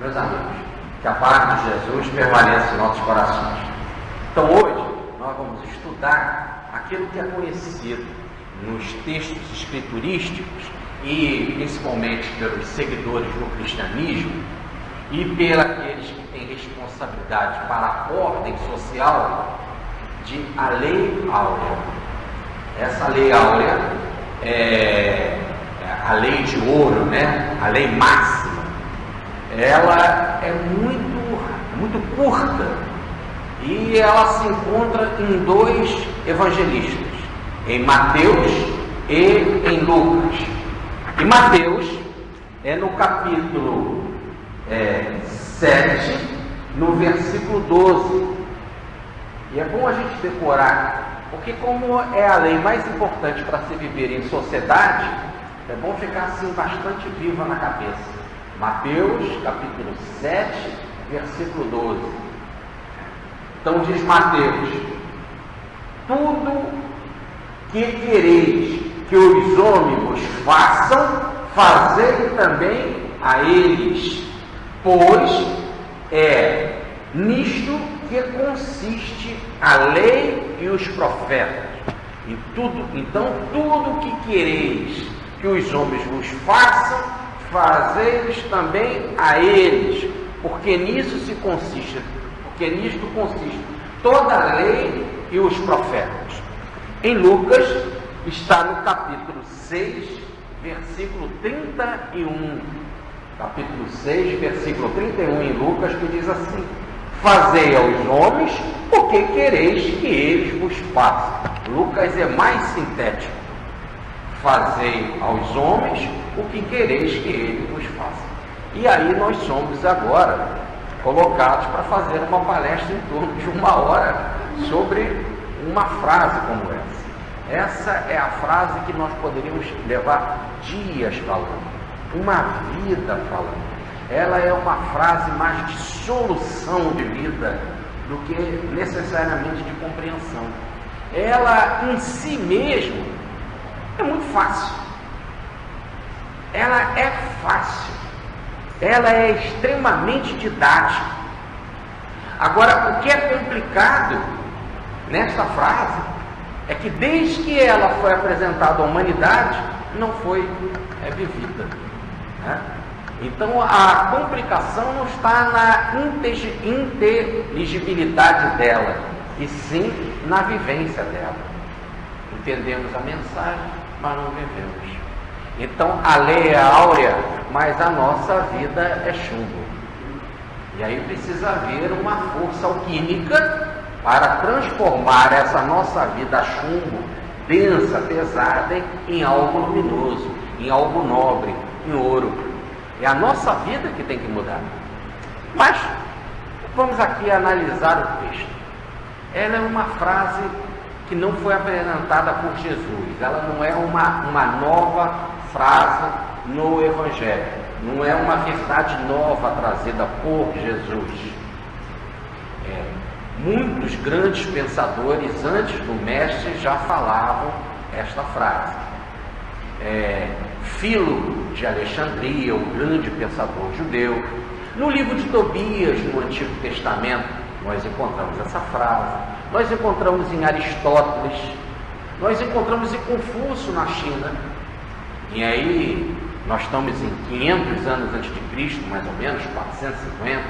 Meus amigos, que a paz de Jesus permaneça em nossos corações. Então hoje nós vamos estudar aquilo que é conhecido nos textos escriturísticos e principalmente pelos seguidores do cristianismo e pelos que têm responsabilidade para a ordem social de a Lei Áurea. Essa Lei Áurea é a lei de ouro, né? A lei máxima. Ela é muito curta e ela se encontra em dois evangelistas, em Mateus e em Lucas. E Mateus é no capítulo 7, no versículo 12. E é bom a gente decorar, porque como é a lei mais importante para se viver em sociedade, é bom ficar assim bastante viva na cabeça. Mateus, capítulo 7, versículo 12. Então diz Mateus: tudo que quereis que os homens façam, fazei também a eles, pois é nisto que consiste a lei e os profetas. Então tudo que quereis que os homens vos façam, fazei-os também a eles, porque nisto consiste toda a lei e os profetas. Em Lucas está no capítulo 6, versículo 31. Capítulo 6, versículo 31 em Lucas, que diz assim: fazei aos homens o que quereis que eles vos façam. Lucas é mais sintético. Fazei aos homens o que quereis que eles vos façam. E aí nós somos agora colocados para fazer uma palestra em torno de 1 hora sobre uma frase como essa. Essa é a frase que nós poderíamos levar dias falando, uma vida falando. Ela é uma frase mais de solução de vida do que necessariamente de compreensão. Ela em si mesma é muito fácil. Ela é fácil. Ela é extremamente didática. Agora, o que é complicado nessa frase é que desde que ela foi apresentada à humanidade, não foi vivida, né? Então a complicação não está na inteligibilidade dela, e sim na vivência dela. Entendemos a mensagem, mas não vivemos. Então a lei é áurea, mas a nossa vida é chumbo. E aí precisa haver uma força alquímica para transformar essa nossa vida chumbo, densa, pesada, em algo luminoso, em algo nobre, em ouro. É a nossa vida que tem que mudar. Mas vamos aqui analisar o texto. Ela é uma frase que não foi apresentada por Jesus. Ela não é uma nova frase no Evangelho. Não é uma verdade nova trazida por Jesus. Muitos grandes pensadores antes do Mestre já falavam esta frase. Filo de Alexandria, o grande pensador judeu. No livro de Tobias, no Antigo Testamento, nós encontramos essa frase. Nós encontramos em Aristóteles. Nós encontramos em Confúcio, na China. E aí, nós estamos em 500 anos antes de Cristo, mais ou menos, 450.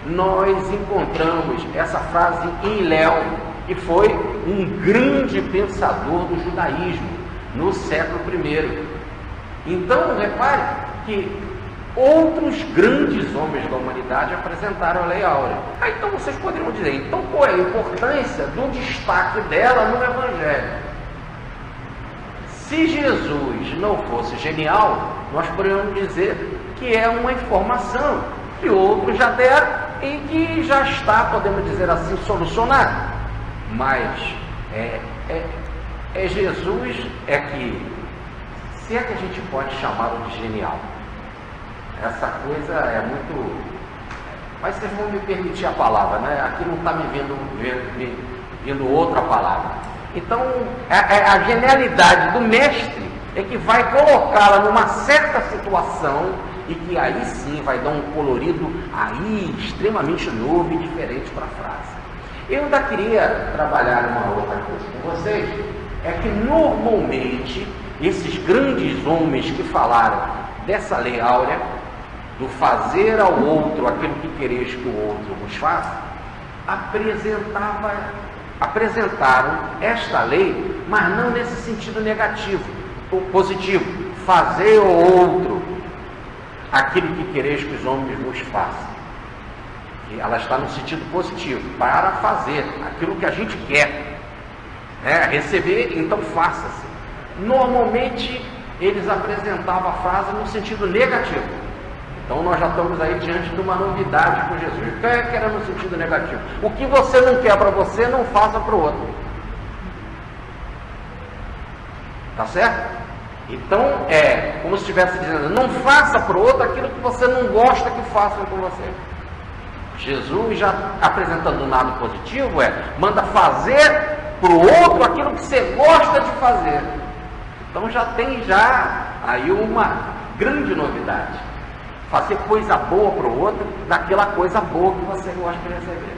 Nós encontramos essa frase em Hilel, que foi um grande pensador do judaísmo no século I. Então, repare que outros grandes homens da humanidade apresentaram a lei áurea. Então vocês poderiam dizer, então qual é a importância do destaque dela no Evangelho? Se Jesus não fosse genial, nós poderíamos dizer que é uma informação que outros já deram e que já está, podemos dizer assim, solucionado. Mas Jesus que, se é que a gente pode chamá-lo de genial. Essa coisa é muito... Mas vocês vão me permitir a palavra, né? Aqui não está me vindo outra palavra. Então, a genialidade do mestre é que vai colocá-la numa certa situação e que aí sim vai dar um colorido aí extremamente novo e diferente para a frase. Eu ainda queria trabalhar uma outra coisa com vocês, é que normalmente esses grandes homens que falaram dessa lei áurea, do fazer ao outro aquilo que quereis que o outro vos faça, apresentaram esta lei, mas não nesse sentido negativo, ou positivo, fazer ao outro aquilo que quereis que os homens vos façam. E ela está no sentido positivo, para fazer aquilo que a gente quer, receber, então faça-se. Normalmente eles apresentavam a frase no sentido negativo. Então nós já estamos aí diante de uma novidade com Jesus. O que era no sentido negativo? O que você não quer para você, não faça para o outro. Tá certo? Então é como se estivesse dizendo, não faça para o outro aquilo que você não gosta que façam com você. Jesus, já apresentando um lado positivo, manda fazer para o outro aquilo que você gosta de fazer. Então já tem aí uma grande novidade. Fazer coisa boa para o outro, daquela coisa boa que você gosta de receber.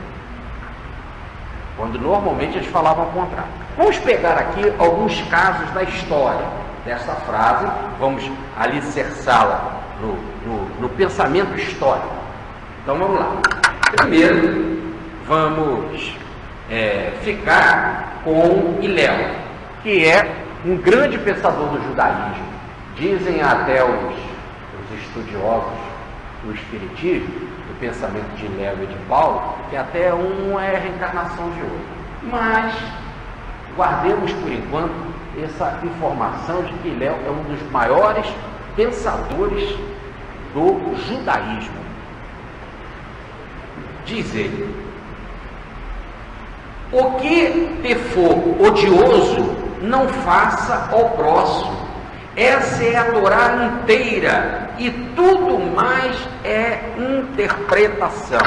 Quando normalmente eles falavam ao contrário. Vamos pegar aqui alguns casos da história dessa frase, vamos alicerçá-la no pensamento histórico. Então vamos lá. Primeiro, vamos ficar com Hilel, que é um grande pensador do judaísmo. Dizem até os estudiosos do espiritismo, do pensamento de Hilel e de Paulo, que até um é reencarnação de outro. Mas guardemos por enquanto essa informação de que Hilel é um dos maiores pensadores do judaísmo. Diz ele: o que te for odioso, não faça ao próximo. Essa é a Torá inteira, e tudo mais é interpretação.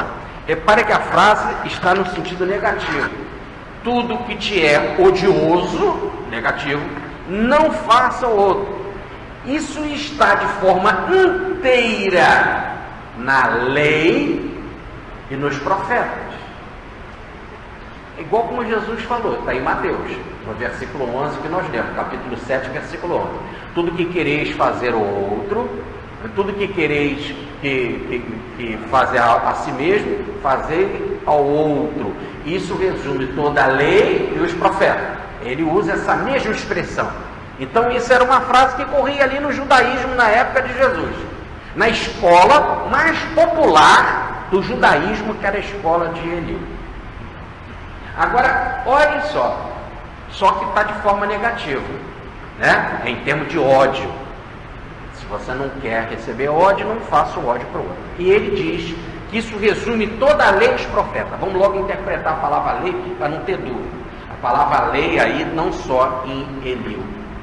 Repare que a frase está no sentido negativo. Tudo que te é odioso, negativo, não faça ao outro. Isso está de forma inteira na lei e nos profetas. É igual como Jesus falou, está em Mateus, no versículo 11 que nós lemos, capítulo 7, versículo 11. Tudo que quereis fazer ao outro, tudo que quereis que fazer a si mesmo, fazer ao outro. Isso resume toda a lei e os profetas. Ele usa essa mesma expressão. Então isso era uma frase que corria ali no judaísmo na época de Jesus. Na escola mais popular do judaísmo, que era a escola de Eli. Agora, olhem só que está de forma negativa, em termos de ódio. Se você não quer receber ódio, não faça o ódio para o outro. E ele diz que isso resume toda a lei dos profetas. Vamos logo interpretar a palavra lei para não ter dúvida. A palavra lei aí não só em Eli,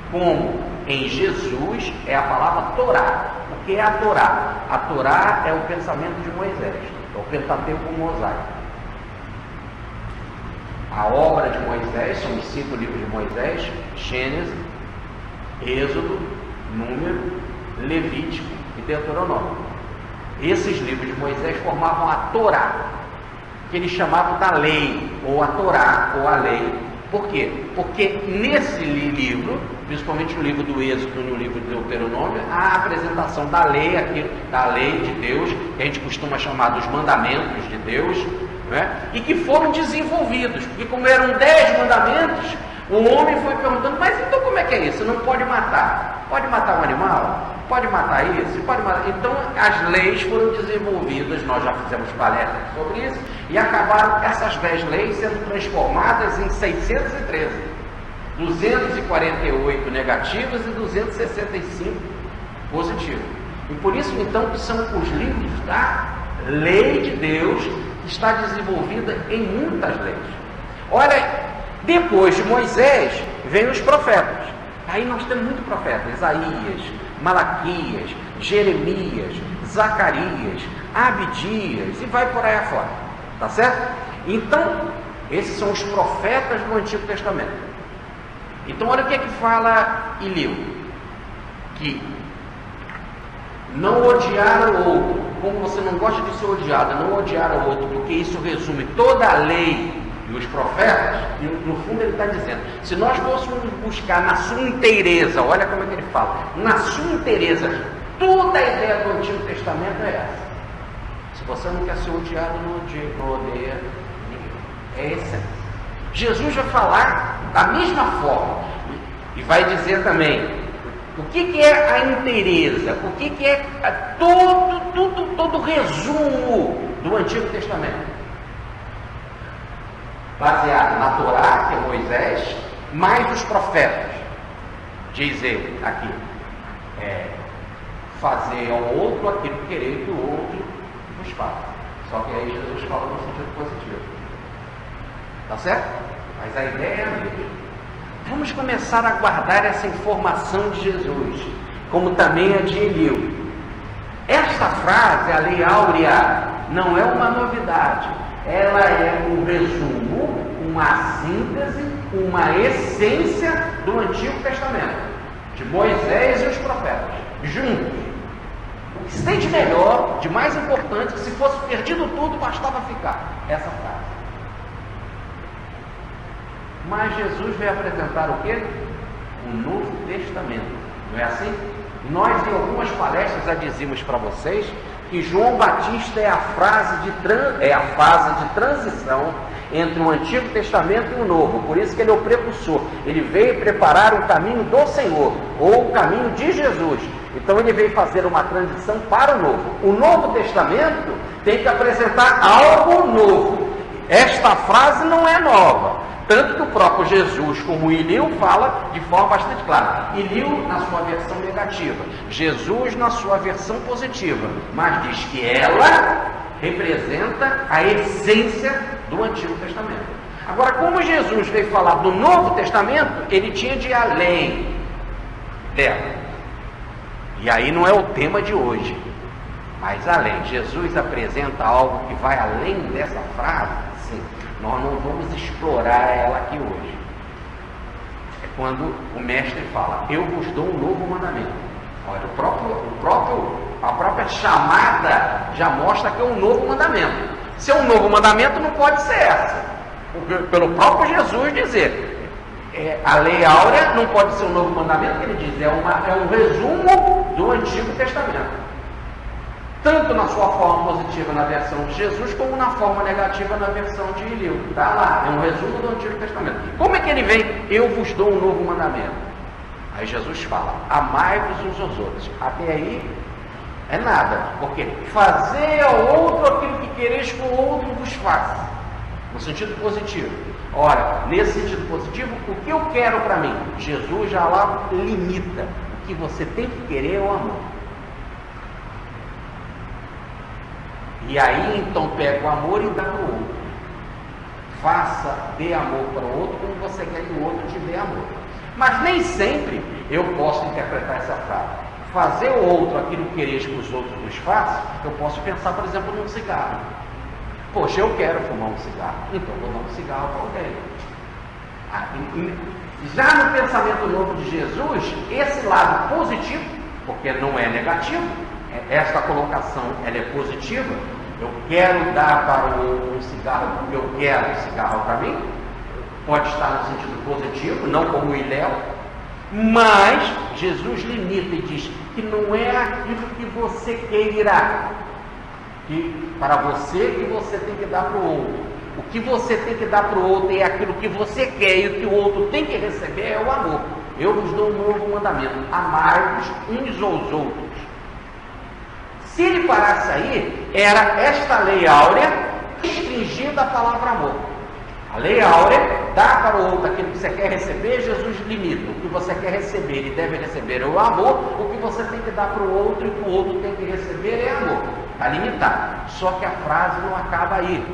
como em Jesus é a palavra Torá. O que é a Torá? A Torá é o pensamento de Moisés, é o Pentateuco mosaico. A obra de Moisés, são os 5 livros de Moisés: Gênesis, Êxodo, Número, Levítico e Deuteronômio. Esses livros de Moisés formavam a Torá, que eles chamavam da lei, ou a Torá, ou a lei. Por quê? Porque nesse livro, principalmente no livro do Êxodo e no livro do Deuteronômio, há a apresentação da lei, da lei de Deus, que a gente costuma chamar dos mandamentos de Deus, e que foram desenvolvidos, porque como eram 10 mandamentos, o homem foi perguntando, mas então como é que é isso? Não pode matar. Pode matar um animal? Pode matar isso? Pode matar. Então as leis foram desenvolvidas, nós já fizemos palestras sobre isso, e acabaram essas 10 leis sendo transformadas em 613. 248 negativas e 265 positivas. E por isso então que são os livros da lei de Deus, que está desenvolvida em muitas leis. Olha, depois de Moisés, vem os profetas. Aí nós temos muitos profetas: Isaías, Malaquias, Jeremias, Zacarias, Abdias, e vai por aí afora. Tá certo? Então, esses são os profetas do Antigo Testamento. Então, olha o que é que fala Hilel. Que não odiar o outro, como você não gosta de ser odiado, não odiar o outro, porque isso resume toda a lei e os profetas. E no fundo ele está dizendo, se nós fôssemos buscar na sua inteireza, olha como é que ele fala, na sua inteireza, toda a ideia do Antigo Testamento é essa. Se você não quer ser odiado, não odeia ninguém. É essa. Jesus vai falar da mesma forma e vai dizer também o que é a inteireza, o que é todo o resumo do Antigo Testamento, baseado na Torá, que é Moisés, mais os profetas. Diz ele aqui, fazer ao outro aquilo que querer que o outro vos faça. Só que aí Jesus fala no sentido positivo. Tá certo? Mas a ideia é a mesma. Vamos começar a guardar essa informação de Jesus, como também a de Eliú. Esta frase, a lei áurea, não é uma novidade. Ela é um resumo, uma síntese, uma essência do Antigo Testamento, de Moisés e os profetas, juntos. O que se tem de melhor, de mais importante, que se fosse perdido tudo, bastava ficar essa frase. Mas Jesus veio apresentar o quê? O Novo Testamento. Não é assim? Nós, em algumas palestras, já dizíamos para vocês que João Batista é a fase de transição entre o Antigo Testamento e o Novo. Por isso que ele é o precursor. Ele veio preparar o caminho do Senhor, ou o caminho de Jesus. Então ele veio fazer uma transição para o Novo. O Novo Testamento tem que apresentar algo novo. Esta frase não é nova. Tanto que o próprio Jesus, como Eliú, fala de forma bastante clara. Eliú na sua versão negativa, Jesus na sua versão positiva, mas diz que ela representa a essência do Antigo Testamento. Agora, como Jesus veio falar do Novo Testamento, ele tinha de ir além dela. E aí não é o tema de hoje, mas além. Jesus apresenta algo que vai além dessa frase. Sim. Nós não vamos explorar ela aqui hoje. É quando o mestre fala, eu vos dou um novo mandamento. Olha, a própria chamada já mostra que é um novo mandamento. Se é um novo mandamento, não pode ser essa. Porque, pelo próprio Jesus dizer, a lei áurea não pode ser um novo mandamento, ele diz, é um resumo do Antigo Testamento. Tanto na sua forma positiva na versão de Jesus, como na forma negativa na versão de Eliú. Está lá, é um resumo do Antigo Testamento. Como é que ele vem? Eu vos dou um novo mandamento. Aí Jesus fala, amai-vos uns aos outros. Até aí é nada, porque fazer ao outro aquilo que quereis que o outro vos faça. No sentido positivo. Ora, nesse sentido positivo, o que eu quero para mim? Jesus já lá limita. O que você tem que querer é o amor. E aí então pega o amor e dá para o outro. Dê amor para o outro como você quer que o outro te dê amor. Mas nem sempre eu posso interpretar essa frase. Fazer ao outro aquilo que quereis que os outros nos façam, eu posso pensar, por exemplo, num cigarro. Poxa, eu quero fumar um cigarro, então vou dar um cigarro para alguém. Já no pensamento novo de Jesus, esse lado positivo, porque não é negativo, esta colocação ela é positiva. Eu quero dar para o outro um cigarro porque eu quero um cigarro para mim. Pode estar no sentido positivo, não como o Iléu. Mas Jesus limita e diz que não é aquilo que você queira, que para você que você tem que dar para o outro. O que você tem que dar para o outro é aquilo que você quer, e o que o outro tem que receber é o amor. Eu vos dou um novo mandamento: amai-vos uns aos outros. Se ele parasse aí, era esta lei áurea restringida à palavra amor. A lei áurea dá para o outro aquilo que você quer receber, Jesus limita. O que você quer receber, ele deve receber é o amor. O que você tem que dar para o outro e o que o outro tem que receber é amor. Está limitado. Só que a frase não acaba aí.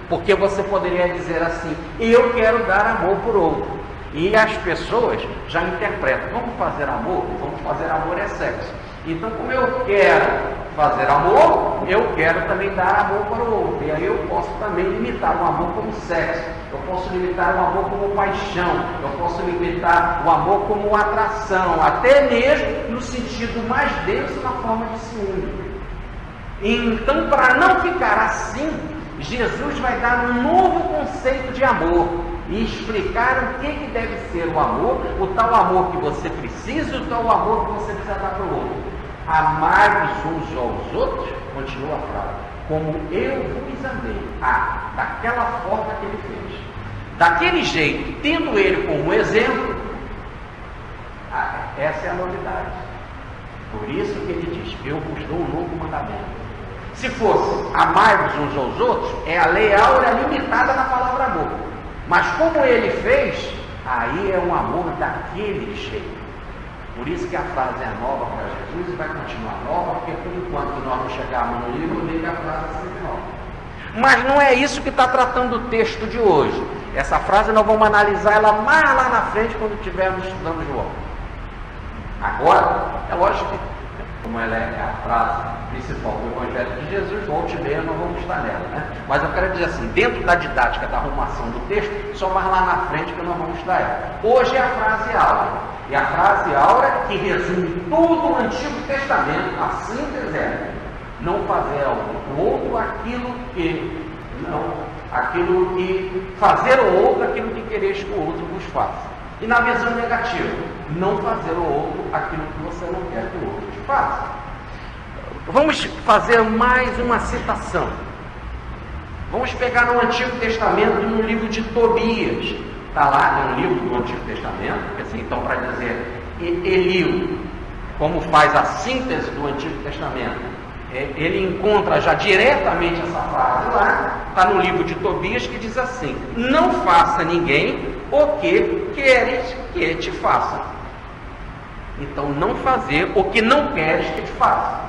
Porque você poderia dizer assim: eu quero dar amor por outro. E as pessoas já interpretam: vamos fazer amor? Vamos fazer amor é sexo. Então, como eu quero fazer amor, eu quero também dar amor para o outro. E aí eu posso também limitar o amor como sexo, eu posso limitar o amor como paixão, eu posso limitar o amor como atração, até mesmo no sentido mais denso, na forma de ciúme. Então, para não ficar assim, Jesus vai dar um novo conceito de amor e explicar o que deve ser o amor, o tal amor que você precisa e o tal amor que você precisa dar para o outro. Amai-vos uns aos outros, continua a frase, como eu vos amei, daquela forma que ele fez. Daquele jeito, tendo ele como exemplo, essa é a novidade. Por isso que ele diz, eu vos dou um novo mandamento. Se fosse amai-vos uns aos outros, é a lei áurea limitada na palavra amor. Mas como ele fez, aí é um amor daquele jeito. Por isso que a frase é nova para Jesus e vai continuar nova, porque por enquanto nós não chegarmos no livro, nem a frase é sempre nova. Mas não é isso que está tratando o texto de hoje. Essa frase nós vamos analisar ela mais lá na frente, quando estivermos estudando João. Agora, é lógico que, como ela é a frase principal do Evangelho de Jesus, volte e meia nós vamos estar nela, né? Mas eu quero dizer assim, dentro da didática da arrumação do texto, só mais lá na frente que nós vamos estudar ela. Hoje é a frase áurea. E a frase áurea que resume todo o Antigo Testamento, a síntese é: não fazer ao outro aquilo que fazer ao outro aquilo que quereis que o outro vos faça. E na visão negativa, não fazer ao outro aquilo que você não quer que o outro te faça. Vamos fazer mais uma citação. Vamos pegar no Antigo Testamento, no livro de Tobias. Está lá, é um livro do Antigo Testamento, assim, então para dizer Eliú, como faz a síntese do Antigo Testamento, ele encontra já diretamente essa frase lá, está no livro de Tobias, que diz assim: não faça ninguém o que queres que te faça. Então, não fazer o que não queres que te faça.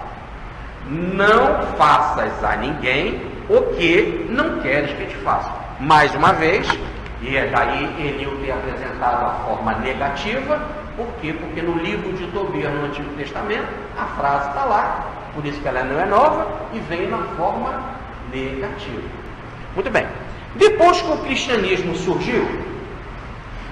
Não faças a ninguém o que não queres que te faça. Mais uma vez, e é daí Eliú ter apresentado a forma negativa. Por quê? Porque no livro de Tobias, no Antigo Testamento, a frase está lá, por isso que ela não é nova, e vem na forma negativa. Muito bem. Depois que o cristianismo surgiu,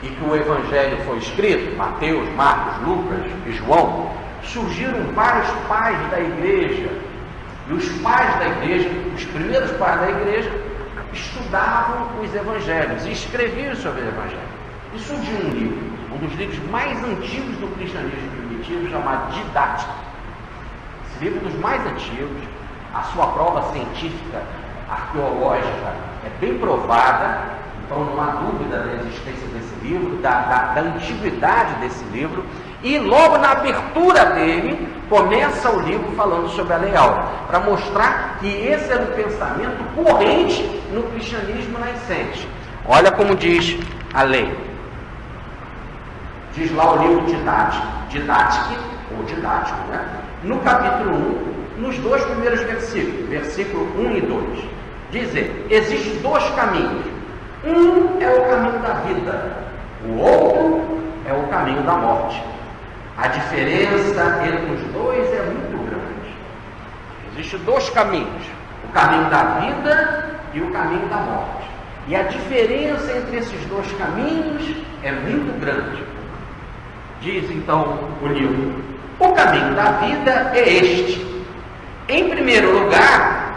e que o Evangelho foi escrito, Mateus, Marcos, Lucas e João, surgiram vários pais da igreja. E os pais da igreja, os primeiros pais da igreja, estudavam os evangelhos e escreviam sobre o evangelho. E surgiu um livro, um dos livros mais antigos do cristianismo primitivo, chamado Didática. Esse livro é um dos mais antigos. A sua prova científica, arqueológica, é bem provada. Então não há dúvida da existência desse livro, da antiguidade desse livro. E logo na abertura dele, começa o livro falando sobre a lei áurea, para mostrar que esse era o pensamento corrente no cristianismo nascente. Olha como diz a lei. Diz lá o livro Didático, né? No capítulo 1, nos dois primeiros versículos, versículo 1 e 2. Dizer, existem dois caminhos. Um é o caminho da vida, o outro é o caminho da morte. A diferença entre os dois é muito grande. Existem dois caminhos, o caminho da vida e o caminho da morte. E a diferença entre esses dois caminhos é muito grande. Diz então o livro: o caminho da vida é este. Em primeiro lugar,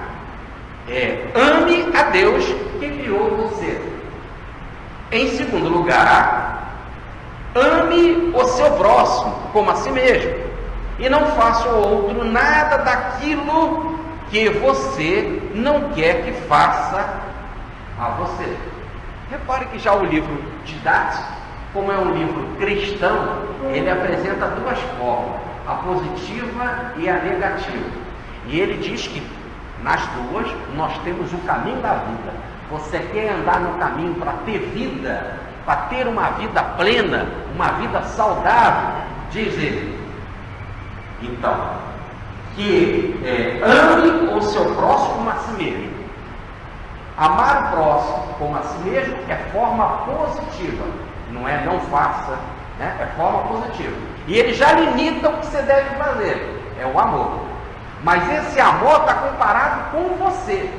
ame a Deus que criou você. Em segundo lugar, ame o seu próximo como a si mesmo. E não faça ao outro nada daquilo que você não quer que faça a você. Repare que já o livro Didático, como é um livro cristão, ele apresenta duas formas, a positiva e a negativa. E ele diz que nas duas nós temos o caminho da vida. Você quer andar no caminho para ter vida, para ter uma vida plena, uma vida saudável, diz ele. Então, que ame o seu próximo como a si mesmo. Amar o próximo como a si mesmo é forma positiva, não faça, né? É forma positiva. E ele já limita o que você deve fazer, é o amor. Mas esse amor está comparado com você.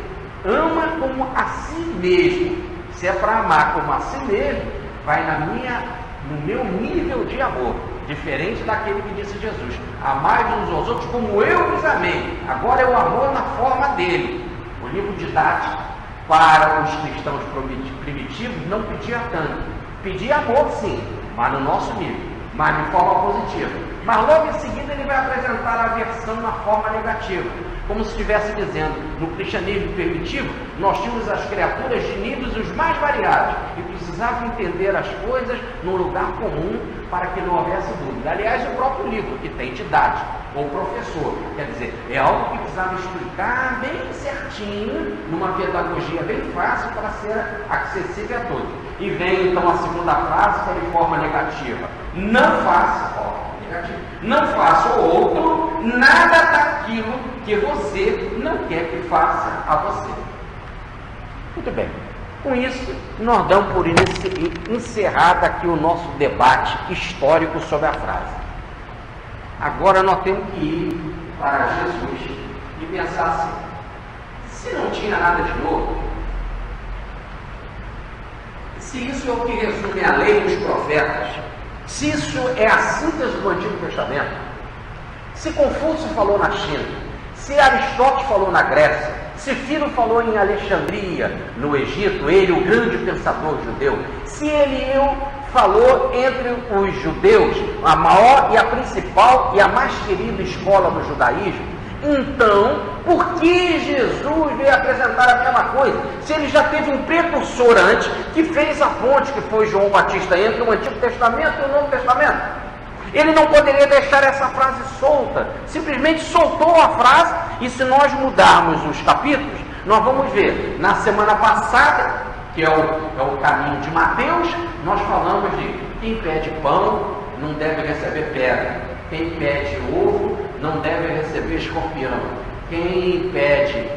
Ama como a si mesmo. Se é para amar como a si mesmo, vai no meu nível de amor. Diferente daquele que disse Jesus: amai uns aos outros como eu vos amei. Agora é o amor na forma dele. O livro didático para os cristãos primitivos não pedia tanto. Pedia amor sim, mas no nosso nível, mas de forma positiva. Mas logo em seguida ele vai apresentar a versão na forma negativa, como se estivesse dizendo: no cristianismo primitivo nós tínhamos as criaturas de níveis os mais variados e precisavam entender as coisas num lugar comum para que não houvesse dúvida. Aliás, o próprio livro que tem didático ou professor, quer dizer, é algo que precisava explicar bem certinho, numa pedagogia bem fácil para ser acessível a todos. E vem então a segunda frase, que é de forma negativa: não faça, não faça ao outro nada daquilo que você não quer que faça a você. Muito bem. Com isso, nós damos por encerrado aqui o nosso debate histórico sobre a frase. Agora nós temos que ir para Jesus e pensar assim: se não tinha nada de novo, se isso é o que resume a lei dos profetas, se isso é a síntese do Antigo Testamento, se Confúcio falou na China, se Aristóteles falou na Grécia, se Filo falou em Alexandria, no Egito, ele, o grande pensador judeu, se Elieu falou entre os judeus, a maior e a principal e a mais querida escola do judaísmo, então, por que Jesus veio apresentar a mesma coisa? Se ele já teve um precursor antes, que fez a ponte, que foi João Batista, entre o Antigo Testamento e o Novo Testamento. Ele não poderia deixar essa frase solta, simplesmente soltou a frase, e se nós mudarmos os capítulos, nós vamos ver, na semana passada, que é o caminho de Mateus, nós falamos de quem pede pão não deve receber pedra, quem pede ovo não deve receber escorpião, quem pede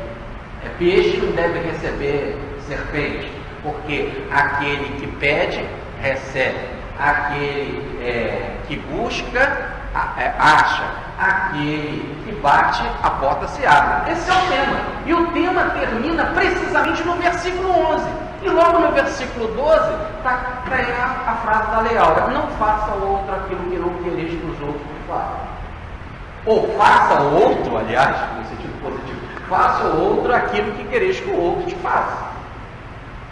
peixe não deve receber serpente, porque aquele que pede, recebe, aquele que busca, acha, aquele que bate, a porta se abre. Esse é o tema, e o tema termina precisamente no versículo 11, e logo no versículo 12 está a frase da lei áurea: não faça ao outro aquilo que não quereis que os outros façam. Ou faça ao outro, aliás, no sentido positivo, faça ao outro aquilo que quereis que o outro te faça.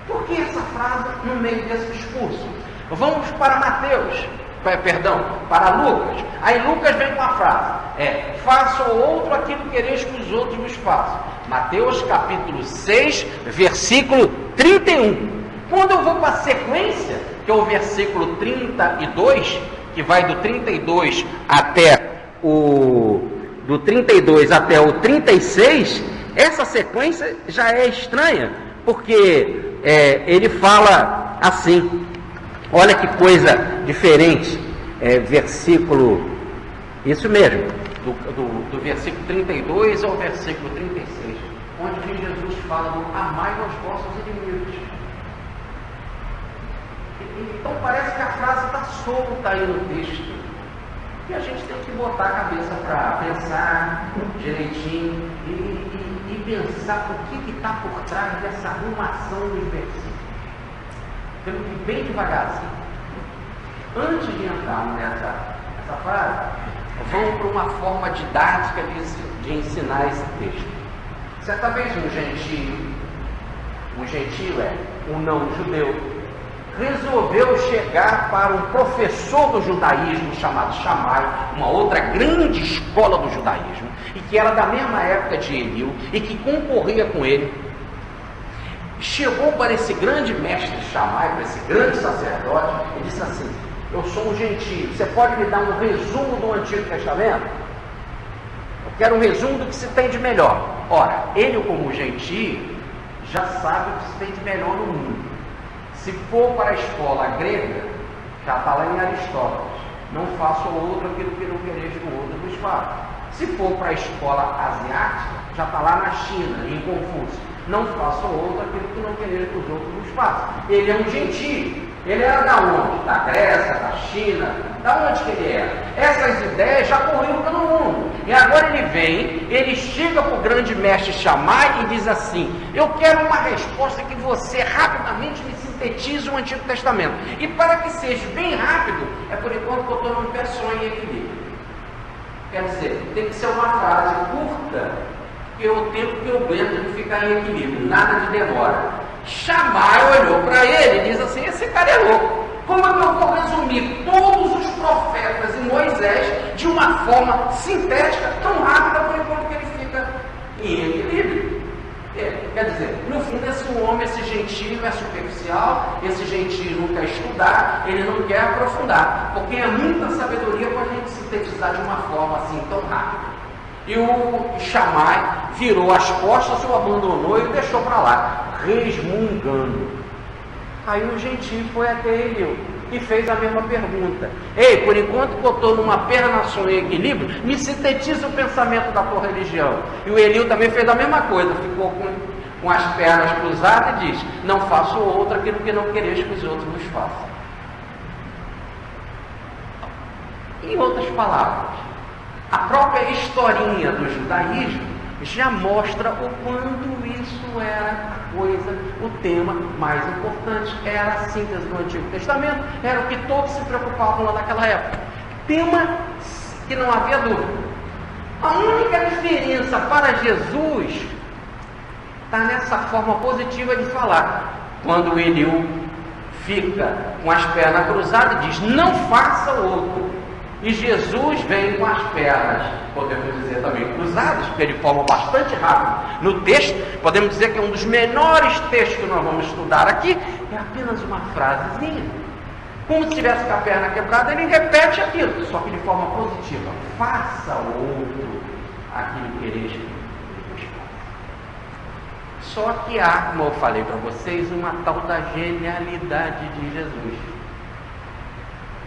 Por que essa frase no meio desse discurso? Vamos para Mateus, para Lucas. Aí Lucas vem com a frase: faça ao outro aquilo que quereis que os outros vos façam. Mateus capítulo 6, versículo 31. Quando eu vou para a sequência, que é o versículo 32, que vai do 32 até do 32 até o 36, essa sequência já é estranha, porque ele fala assim, olha que coisa diferente, versículo, isso mesmo, do versículo 32 ao versículo 36, onde Jesus fala do amai aos vossos inimigos. Então parece que a frase está solta aí no texto, e a gente tem que botar a cabeça para pensar direitinho e pensar o que está por trás dessa arrumação dos versículos. Temos que ir bem devagarzinho. Antes de entrar nessa frase, vamos para uma forma didática de ensinar esse texto. Certa vez um gentio um não judeu, resolveu chegar para um professor do judaísmo chamado Shammai, uma outra grande escola do judaísmo, e que era da mesma época de Eliú, e que concorria com ele. Chegou para esse grande mestre Shammai, para esse grande sacerdote, e disse assim: eu sou um gentio, você pode me dar um resumo do Antigo Testamento? Eu quero um resumo do que se tem de melhor. Ora, ele como gentio já sabe o que se tem de melhor no mundo. Se for para a escola grega, já está lá em Aristóteles: não faça ao outro aquilo que não quereis que o outro vos faça. Se for para a escola asiática, já está lá na China, em Confúcio: não faça ao outro aquilo que não quereis que os outros vos façam. Ele é um gentio. Ele era da onde? Da Grécia, da China, da onde que ele era? Essas ideias já corriam pelo mundo. E agora ele vem, ele chega para o grande mestre Shammai e diz assim: eu quero uma resposta que você rapidamente me sintetize o Antigo Testamento. E para que seja bem rápido, é por enquanto que eu estou num pé só em equilíbrio. Quer dizer, tem que ser uma frase curta, que o tempo que eu aguento de ficar em equilíbrio, nada de demora. Shammai olhou para ele e diz assim: esse cara é louco. Como é que eu vou resumir todos os profetas e Moisés de uma forma sintética, tão rápida, por enquanto que ele fica em equilíbrio? Quer dizer, no fundo, esse homem, esse gentio é superficial, esse gentio não quer estudar, ele não quer aprofundar, porque é muita sabedoria para a gente sintetizar de uma forma assim tão rápida. E o Shammai virou as costas, o abandonou e o deixou para lá, resmungando. Aí o gentio foi até Eliú e fez a mesma pergunta: ei, por enquanto que eu estou numa perna só em equilíbrio, me sintetiza o pensamento da tua religião. E o Eliú também fez a mesma coisa, ficou com as pernas cruzadas e diz: não faço outra aquilo que não quereis que os outros nos façam. Em outras palavras, a própria historinha do judaísmo já mostra o quanto isso era a coisa, o tema mais importante. Era a síntese do Antigo Testamento, era o que todos se preocupavam lá naquela época. Tema que não havia dúvida. A única diferença para Jesus está nessa forma positiva de falar. Quando Eliú fica com as pernas cruzadas e diz: não faça outro. E Jesus vem com as pernas, podemos dizer também cruzadas, porque de forma bastante rápida. No texto, podemos dizer que é um dos menores textos que nós vamos estudar aqui, é apenas uma frasezinha. Como se tivesse com a perna quebrada, ele repete aquilo, só que de forma positiva: faça o outro aquilo que quereis que vos faça. Só que há, como eu falei para vocês, uma tal da genialidade de Jesus.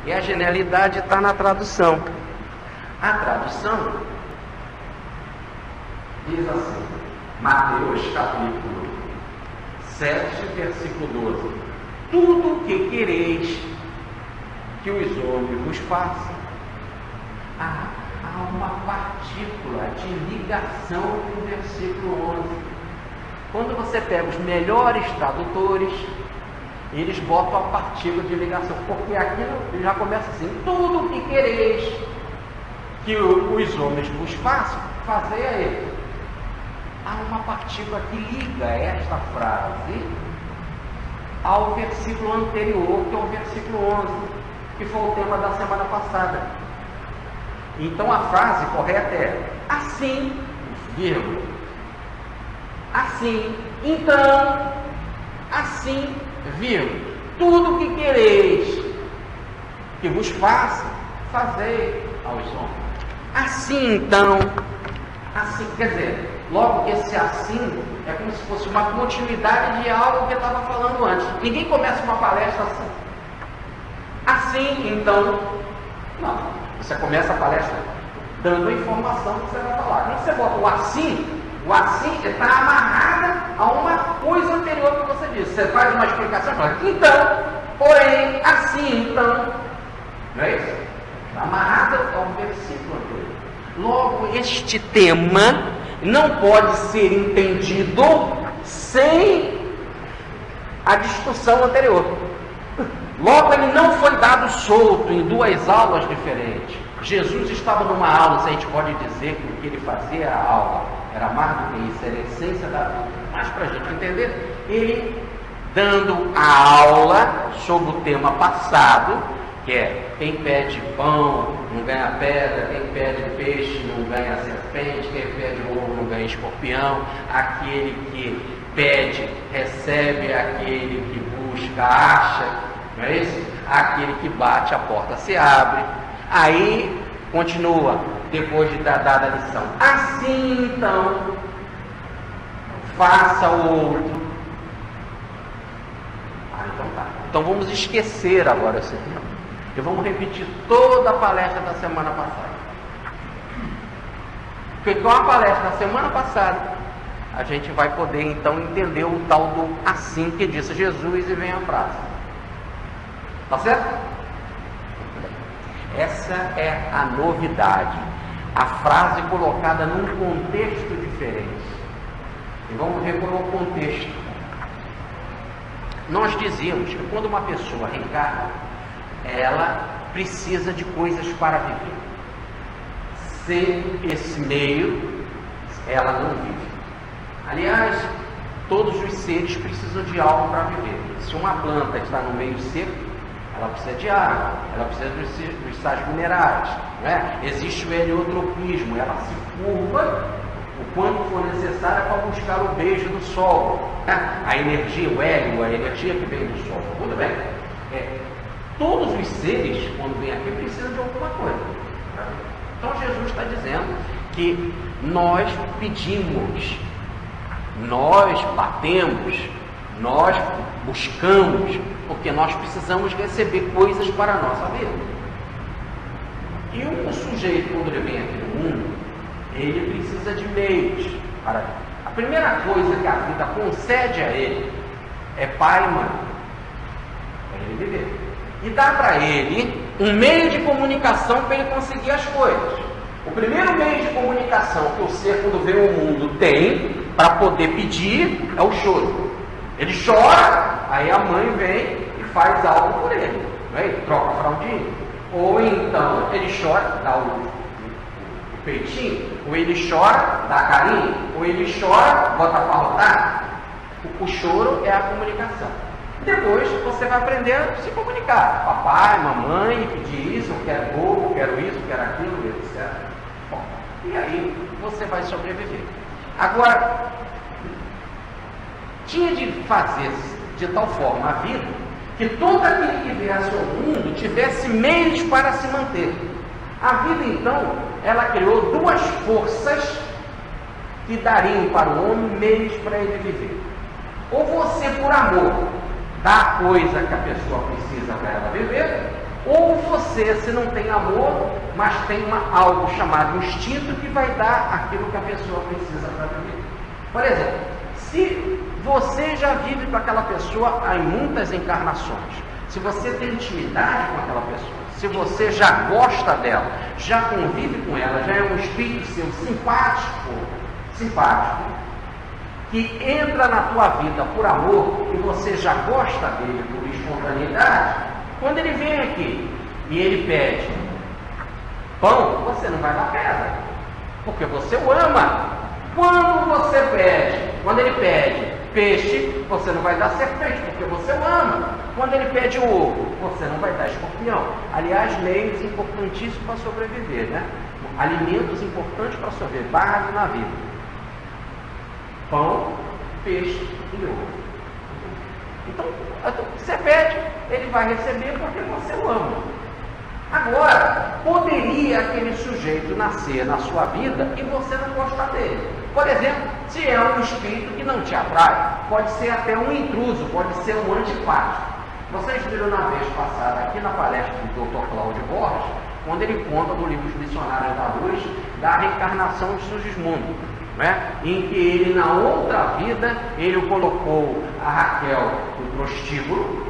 E a genialidade está na tradução. A tradução diz assim, Mateus capítulo 7, versículo 12: tudo o que quereis que os homens vos façam. Há uma partícula de ligação no versículo 11. Quando você pega os melhores tradutores, eles botam a partícula de ligação, porque aquilo já começa assim: tudo o que quereis que os homens vos façam, fazei a eles. Há uma partícula que liga esta frase ao versículo anterior, que é o versículo 11, que foi o tema da semana passada. Então a frase correta é: assim, vírgula, assim, então, assim, vírgula, tudo o que quereis que vos faça, fazei aos homens. Assim, então, assim, quer dizer, logo que esse assim é como se fosse uma continuidade de algo que eu estava falando antes. Ninguém começa uma palestra assim. Assim, então, não. Você começa a palestra dando a informação que você vai falar. Quando você bota o assim está amarrado a uma coisa anterior que você disse. Você faz uma explicação e fala: então, porém, assim, então. Não é isso? Está amarrado ao versículo anterior. Logo, este tema não pode ser entendido sem a discussão anterior. Logo, ele não foi dado solto em duas aulas diferentes. Jesus estava numa aula, se a gente pode dizer que o que ele fazia a aula era mais do que isso, era a essência da vida. Mas para a gente entender, ele dando a aula sobre o tema passado, que é: quem pede pão não ganha pedra, quem pede peixe não ganha serpente, quem pede ovo não ganha escorpião, aquele que pede recebe, aquele que busca acha, não é isso? Aquele que bate a porta se abre. Aí continua, depois de dar dada a lição: assim então, faça o outro. Então tá. Então vamos esquecer agora esse tema. E vamos repetir toda a palestra da semana passada. Porque com a palestra da semana passada, a gente vai poder então entender o tal do assim que disse Jesus e vem a frase. Tá certo? Essa é a novidade. a frase colocada num contexto diferente. E vamos ver qual é o contexto. Nós dizíamos que quando uma pessoa reencarna, ela precisa de coisas para viver. Sem esse meio, ela não vive. Aliás, todos os seres precisam de algo para viver. Se uma planta está no meio seco, ela precisa de água, ela precisa dos sais minerais, né? Existe o heliotropismo, ela se curva o quanto for necessário para buscar o beijo do sol, né? A energia, o hélio, a energia que vem do sol. Tudo bem? Todos os seres, quando vêm aqui, precisam de alguma coisa. Então Jesus está dizendo que nós pedimos, nós batemos, nós buscamos, porque nós precisamos receber coisas para a nossa vida. E um sujeito, quando ele vem aqui no mundo, ele precisa de meios para... A primeira coisa que a vida concede a ele é pai e mãe, para ele viver. E dá para ele um meio de comunicação para ele conseguir as coisas. O primeiro meio de comunicação que o ser, quando vem ao mundo, tem para poder pedir é o choro. Ele chora, aí a mãe vem e faz algo por ele, né? Ele troca a fraldinha. Ou então ele chora, dá o peitinho, ou ele chora, dá carinho, ou ele chora, bota para rotar. O choro é a comunicação. Depois você vai aprender a se comunicar. Papai, mamãe, pedir isso, eu quero bolo, eu quero isso, eu quero aquilo, etc. Bom, e aí você vai sobreviver. Agora, tinha de fazer de tal forma a vida que todo aquele que viesse ao mundo tivesse meios para se manter. A vida, então, ela criou duas forças que dariam para o homem meios para ele viver. Ou você, por amor, dá a coisa que a pessoa precisa para ela viver, ou você, se não tem amor, mas tem algo chamado instinto que vai dar aquilo que a pessoa precisa para viver. Por exemplo, se você já vive com aquela pessoa há muitas encarnações, se você tem intimidade com aquela pessoa, se você já gosta dela, já convive com ela, já é um espírito seu simpático, que entra na tua vida por amor e você já gosta dele por espontaneidade, quando ele vem aqui e ele pede pão, você não vai dar pedra, porque você o ama. Quando ele pede peixe, você não vai dar serpente, porque você o ama. Quando ele pede ovo, você não vai dar escorpião. Aliás, meios importantíssimos para sobreviver, né? Alimentos importantes para sobreviver, base na vida. Pão, peixe e ovo. Então, você pede, ele vai receber porque você o ama. Agora, poderia aquele sujeito nascer na sua vida e você não gostar dele. Por exemplo, se é um espírito que não te atrai, pode ser até um intruso, pode ser um antipático. Vocês viram na vez passada, aqui na palestra do Dr. Cláudio Borges, quando ele conta no livro Os Missionários da Luz, da reencarnação de Sigismundo, né? Em que ele, na outra vida, ele colocou a Raquel no prostíbulo,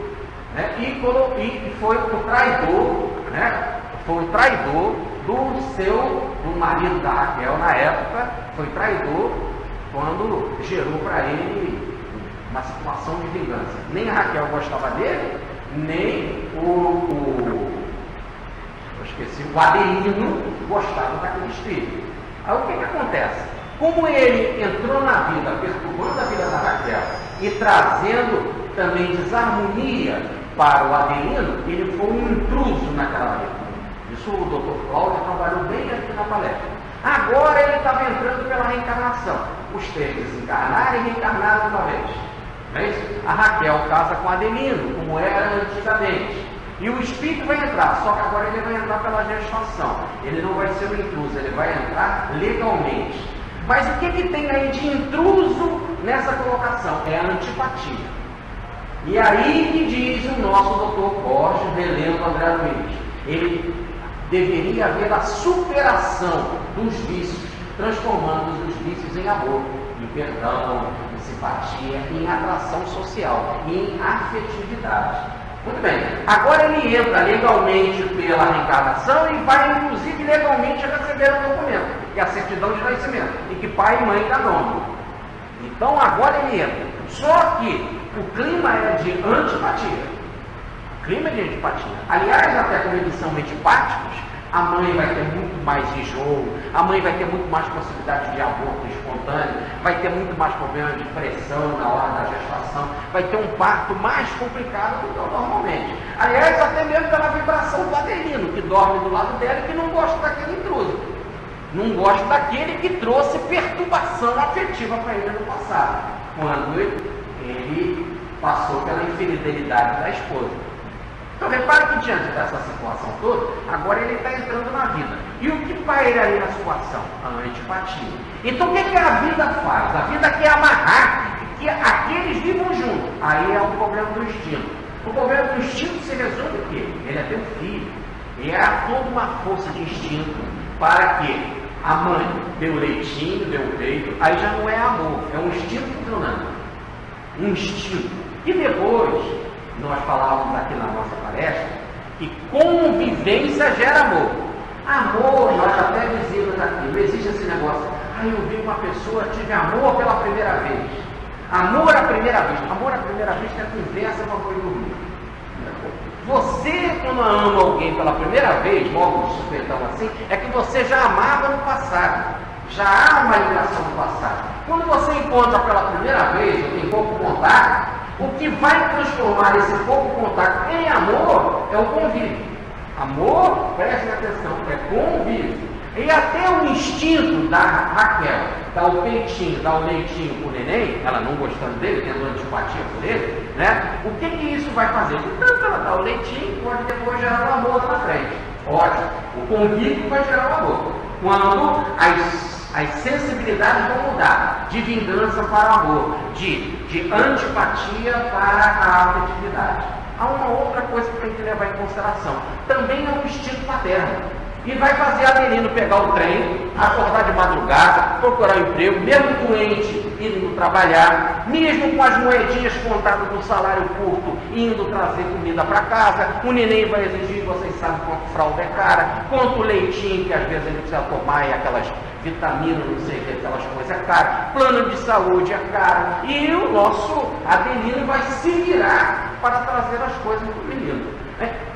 né? E foi o traidor, né? Foi o traidor do marido da Raquel na época, foi traidor quando gerou para ele uma situação de vingança. Nem a Raquel gostava dele, nem o Adelino gostava daquele espírito. Aí o que acontece? Como ele entrou na vida, perturbando a vida da Raquel e trazendo também desarmonia para o Adelino, ele foi um intruso naquela vida. Isso o Dr. Cláudio trabalhou bem aqui na palestra. Agora ele estava entrando pela reencarnação. Os três desencarnaram e reencarnaram uma vez. Não é isso? A Raquel casa com o Adelino, como era antigamente. E o espírito vai entrar, só que agora ele vai entrar pela gestação. Ele não vai ser um intruso, ele vai entrar legalmente. Mas o que tem aí de intruso nessa colocação? É a antipatia. E aí que diz o nosso Dr. Borges, relendo André Luiz, ele deveria haver a superação dos vícios, transformando os vícios em amor, em perdão, em simpatia, em atração social, em afetividade. Muito bem. Agora ele entra legalmente pela reencarnação e vai, inclusive, legalmente receber um documento, que é a certidão de nascimento, e que pai e mãe dá nome. Então agora ele entra. Só que o clima é de antipatia. O clima é de antipatia. Aliás, até como eles são antipáticos, a mãe vai ter muito mais enjoo, a mãe vai ter muito mais possibilidade de aborto espontâneo, vai ter muito mais problema de pressão na hora da gestação, vai ter um parto mais complicado do que normalmente. Aliás, até mesmo pela vibração do Adelino, que dorme do lado dela e que não gosta daquele intruso. Não gosta daquele que trouxe perturbação afetiva para ele no passado, quando ele passou pela infidelidade da esposa. Então repare que diante dessa situação toda, agora ele está entrando na vida. E o que paira aí na situação? A antipatia. Então o que a vida faz? A vida quer amarrar, que aqueles vivam juntos. Aí é o problema do instinto. O problema do instinto se resume em quê? Ele é teu filho. E há toda uma força de instinto para que a mãe deu leitinho, deu peito, aí já não é amor, é um instinto funcionando. Um instinto. E depois, nós falávamos aqui na nossa palestra, que convivência gera amor. Amor, nós até dizemos aqui, não existe esse negócio. Eu vi uma pessoa, tive amor pela primeira vez. Amor à primeira vez. Amor à primeira vez é conversa com a coisa do mundo. Você, quando ama alguém pela primeira vez, logo supetão assim, é que você já amava no passado. Já há uma ligação no passado. Quando você encontra pela primeira vez, ou tem pouco contato, o que vai transformar esse pouco contato em amor é o convívio. Amor, prestem atenção, é convívio. E até o instinto da Raquel, dar o peitinho, dar o leitinho para o neném, ela não gostando dele, tendo antipatia por ele, né? O que isso vai fazer? Tanto ela dar o leitinho, pode depois gerar um amor lá na frente. Ótimo. O convívio vai gerar um amor. Quando as sensibilidades vão mudar, de vingança para amor, de antipatia para a afetividade. Há uma outra coisa que tem que levar em consideração. Também é um instinto paterno. E vai fazer Adelino pegar o trem, acordar de madrugada, procurar um emprego, mesmo doente, indo trabalhar, mesmo com as moedinhas contadas do salário curto, indo trazer comida para casa. O neném vai exigir, vocês sabem quanto fralda é cara, quanto leitinho, que às vezes ele precisa tomar, e aquelas vitaminas, não sei o que, aquelas coisas é caro, plano de saúde é caro. E o nosso Adelino vai se virar para trazer as coisas para o menino.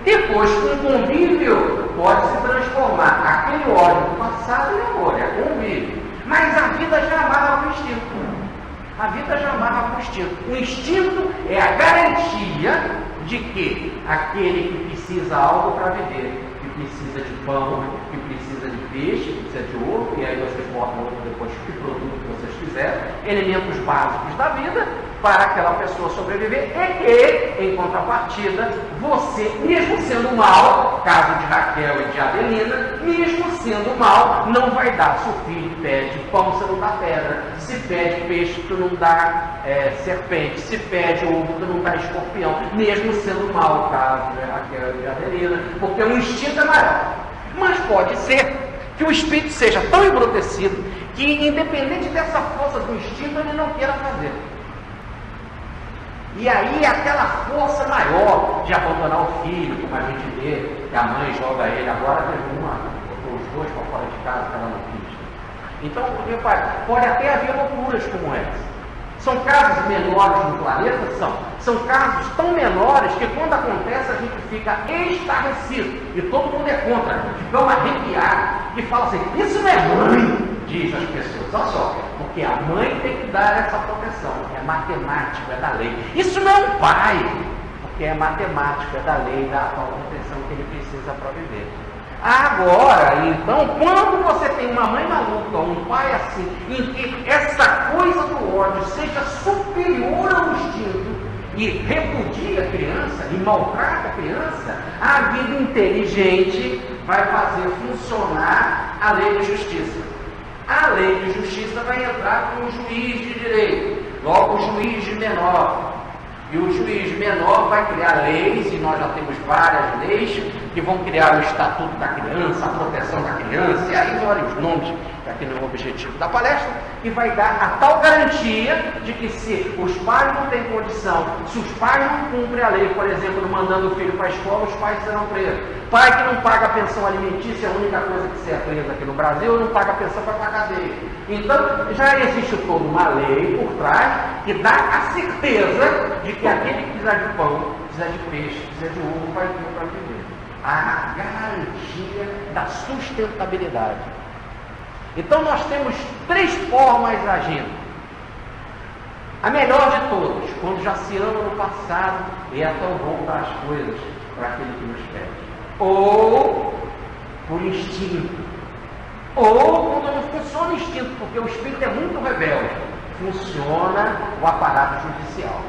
Depois, com o convívio, pode se transformar aquele ódio do passado em amor, é convívio. Mas a vida já amarra o instinto. A vida já amarra o instinto. O instinto é a garantia de que aquele que precisa algo para viver, que precisa de pão, que precisa de peixe, que precisa de ovo, e aí vocês botam outro depois que produto que vocês quiserem, elementos básicos da vida, para aquela pessoa sobreviver, e que, em contrapartida, você, mesmo sendo mal, caso de Raquel e de Adelina, mesmo sendo mal, não vai dar. Se o filho pede pão, você não dá pedra. Se pede peixe, tu não dá serpente. Se pede ovo, tu não dá escorpião. Mesmo sendo mal, caso de Raquel e de Adelina, porque o instinto é maior. Mas pode ser que o espírito seja tão embrutecido que, independente dessa força do instinto, ele não queira fazer. E aí aquela força maior de abandonar o filho, como a gente vê, que a mãe joga ele, agora teve uma, botou os dois para fora de casa, que ela não quis. Então, repare, pode até haver loucuras como essa. São casos menores no planeta? São casos tão menores que quando acontece a gente fica estarrecido. E todo mundo é contra. Ficamos arrepiados e fala assim, isso não é mãe, diz as pessoas. Olha só, porque a mãe tem que dar essa proteção. É matemático, é da lei. Isso não é um pai, porque é matemático, é da lei, da proteção que ele precisa para viver. Agora, então, quando você tem uma mãe maluca, um pai assim, em que essa coisa do ódio seja superior ao instinto e repudia a criança e maltrata a criança, a vida inteligente vai fazer funcionar a lei de justiça. A lei de justiça vai entrar com o juiz de direito, logo o juiz de menor. E o juiz menor vai criar leis, e nós já temos várias leis que vão criar o Estatuto da Criança, a proteção da criança, e aí vários nomes, que aqui não é o objetivo da palestra, e vai dar a tal garantia de que se os pais não têm condição, se os pais não cumprem a lei, por exemplo, mandando o filho para a escola, os pais serão presos. Pai que não paga a pensão alimentícia, é a única coisa que se é preso aqui no Brasil, não paga a pensão para pagar cadeia. Então, já existe toda uma lei por trás que dá a certeza de que aquele que precisar de pão, precisa de peixe, precisa de ovo, vai ter para viver. A garantia da sustentabilidade. Então nós temos 3 formas agindo. A melhor de todas, quando já se ama no passado e é tão bom dar as coisas para aquele que nos pede. Ou por instinto. Ou quando não funciona o instinto, porque o espírito é muito rebelde. Funciona o aparato judicial.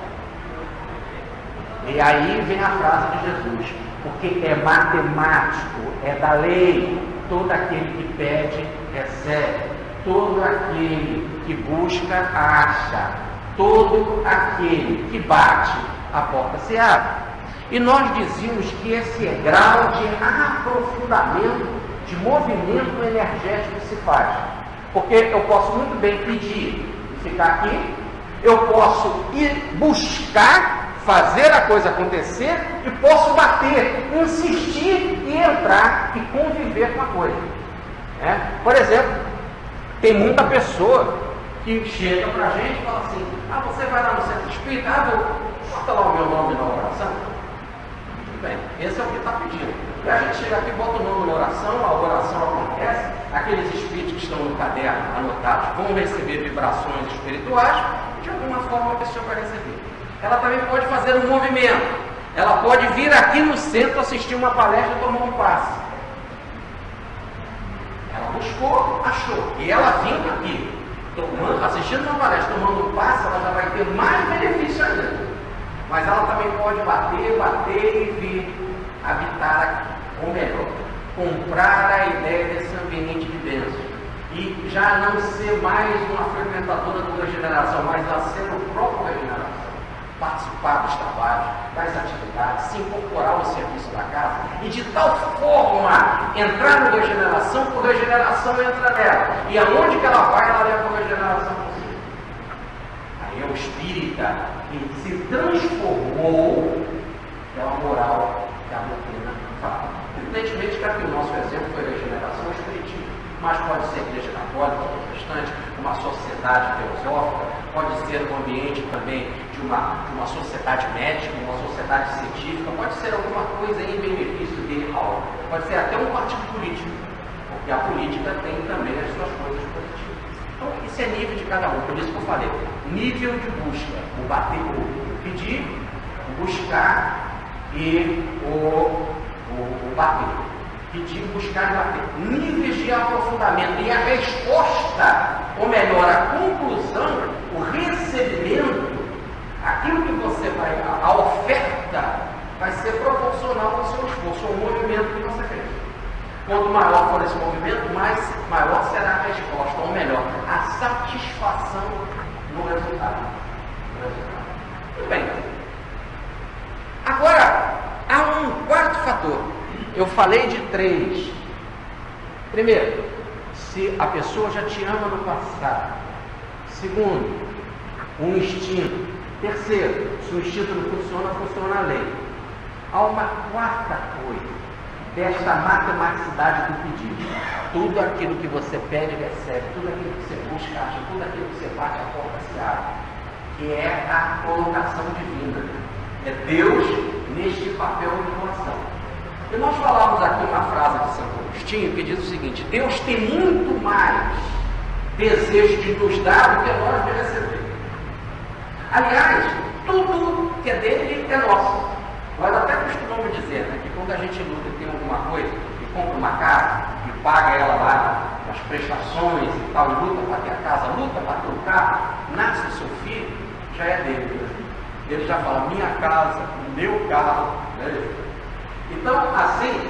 E aí vem a frase de Jesus, porque é matemático, é da lei. Todo aquele que pede, recebe. Todo aquele que busca, acha. Todo aquele que bate, a porta se abre. E nós dizíamos que esse é grau de aprofundamento, de movimento energético que se faz. Porque eu posso muito bem pedir e ficar aqui, eu posso ir buscar, fazer a coisa acontecer, e posso bater, insistir e entrar e conviver com a coisa. Por exemplo, tem muita pessoa que chega para a gente e fala assim: você vai lá no centro espírita, bota lá o meu nome na oração. Tudo bem, esse é o que está pedindo. E a gente chega aqui, bota o nome na oração, a oração acontece, aqueles espíritos que estão no caderno anotados vão receber vibrações espirituais, e de alguma forma a pessoa vai receber. Ela também pode fazer um movimento. Ela pode vir aqui no centro assistir uma palestra e tomar um passe. Ela buscou, achou. E ela vindo aqui, assistindo uma palestra, tomando um passe, ela já vai ter mais benefício ainda. Mas ela também pode bater e vir habitar aqui. Ou melhor, comprar a ideia desse ambiente de bênção. E já não ser mais uma frequentadora do regeneração, mas a ser o próprio regeneração. Participar dos trabalhos, das atividades, se incorporar ao serviço da casa e de tal forma entrar no regeneração, que o regeneração entra nela. E aonde que ela vai, ela leva a regeneração consigo. Aí é o espírita que se transformou pela moral que a doutrina fala. Evidentemente que aqui o nosso exemplo foi a regeneração espiritismo, mas pode ser a igreja católica, protestante, uma sociedade teosófica, pode ser um ambiente também de uma sociedade médica, uma sociedade científica, pode ser alguma coisa em benefício de algo, pode ser até um partido político, porque a política tem também as suas coisas positivas. Então isso é nível de cada um, por isso que eu falei, nível de busca, o bater, o pedir, o buscar e o bater. Pedir, buscar e bater. Níveis de aprofundamento. E a resposta, ou melhor, a conclusão, o recebimento, aquilo que você vai, a oferta, vai ser proporcional ao seu esforço, ao movimento que você fez. Quanto maior for esse movimento, maior será a resposta, ou melhor, a satisfação no resultado. Muito bem. Agora, há um quarto fator. Eu falei de 3. Primeiro, se a pessoa já te ama no passado. Segundo, um instinto. Terceiro, se o instinto não funciona, funciona a lei. Há uma quarta coisa desta matematicidade do pedido. Tudo aquilo que você pede, recebe. Tudo aquilo que você busca, acha. Tudo aquilo que você bate, a porta se abre. Que é a colocação divina. É Deus neste papel de doação. E nós falamos aqui uma frase de Santo Agostinho que diz o seguinte: Deus tem muito mais desejo de nos dar do que nós de receber. Aliás, tudo que é dele é nosso. Nós até costumamos dizer, né, que quando a gente luta e tem alguma coisa, e compra uma casa, e paga ela lá, as prestações e tal, e luta para ter a casa, luta para ter o carro, nasce o seu filho, já é dele. Ele já fala, minha casa, meu carro, né? Então, assim,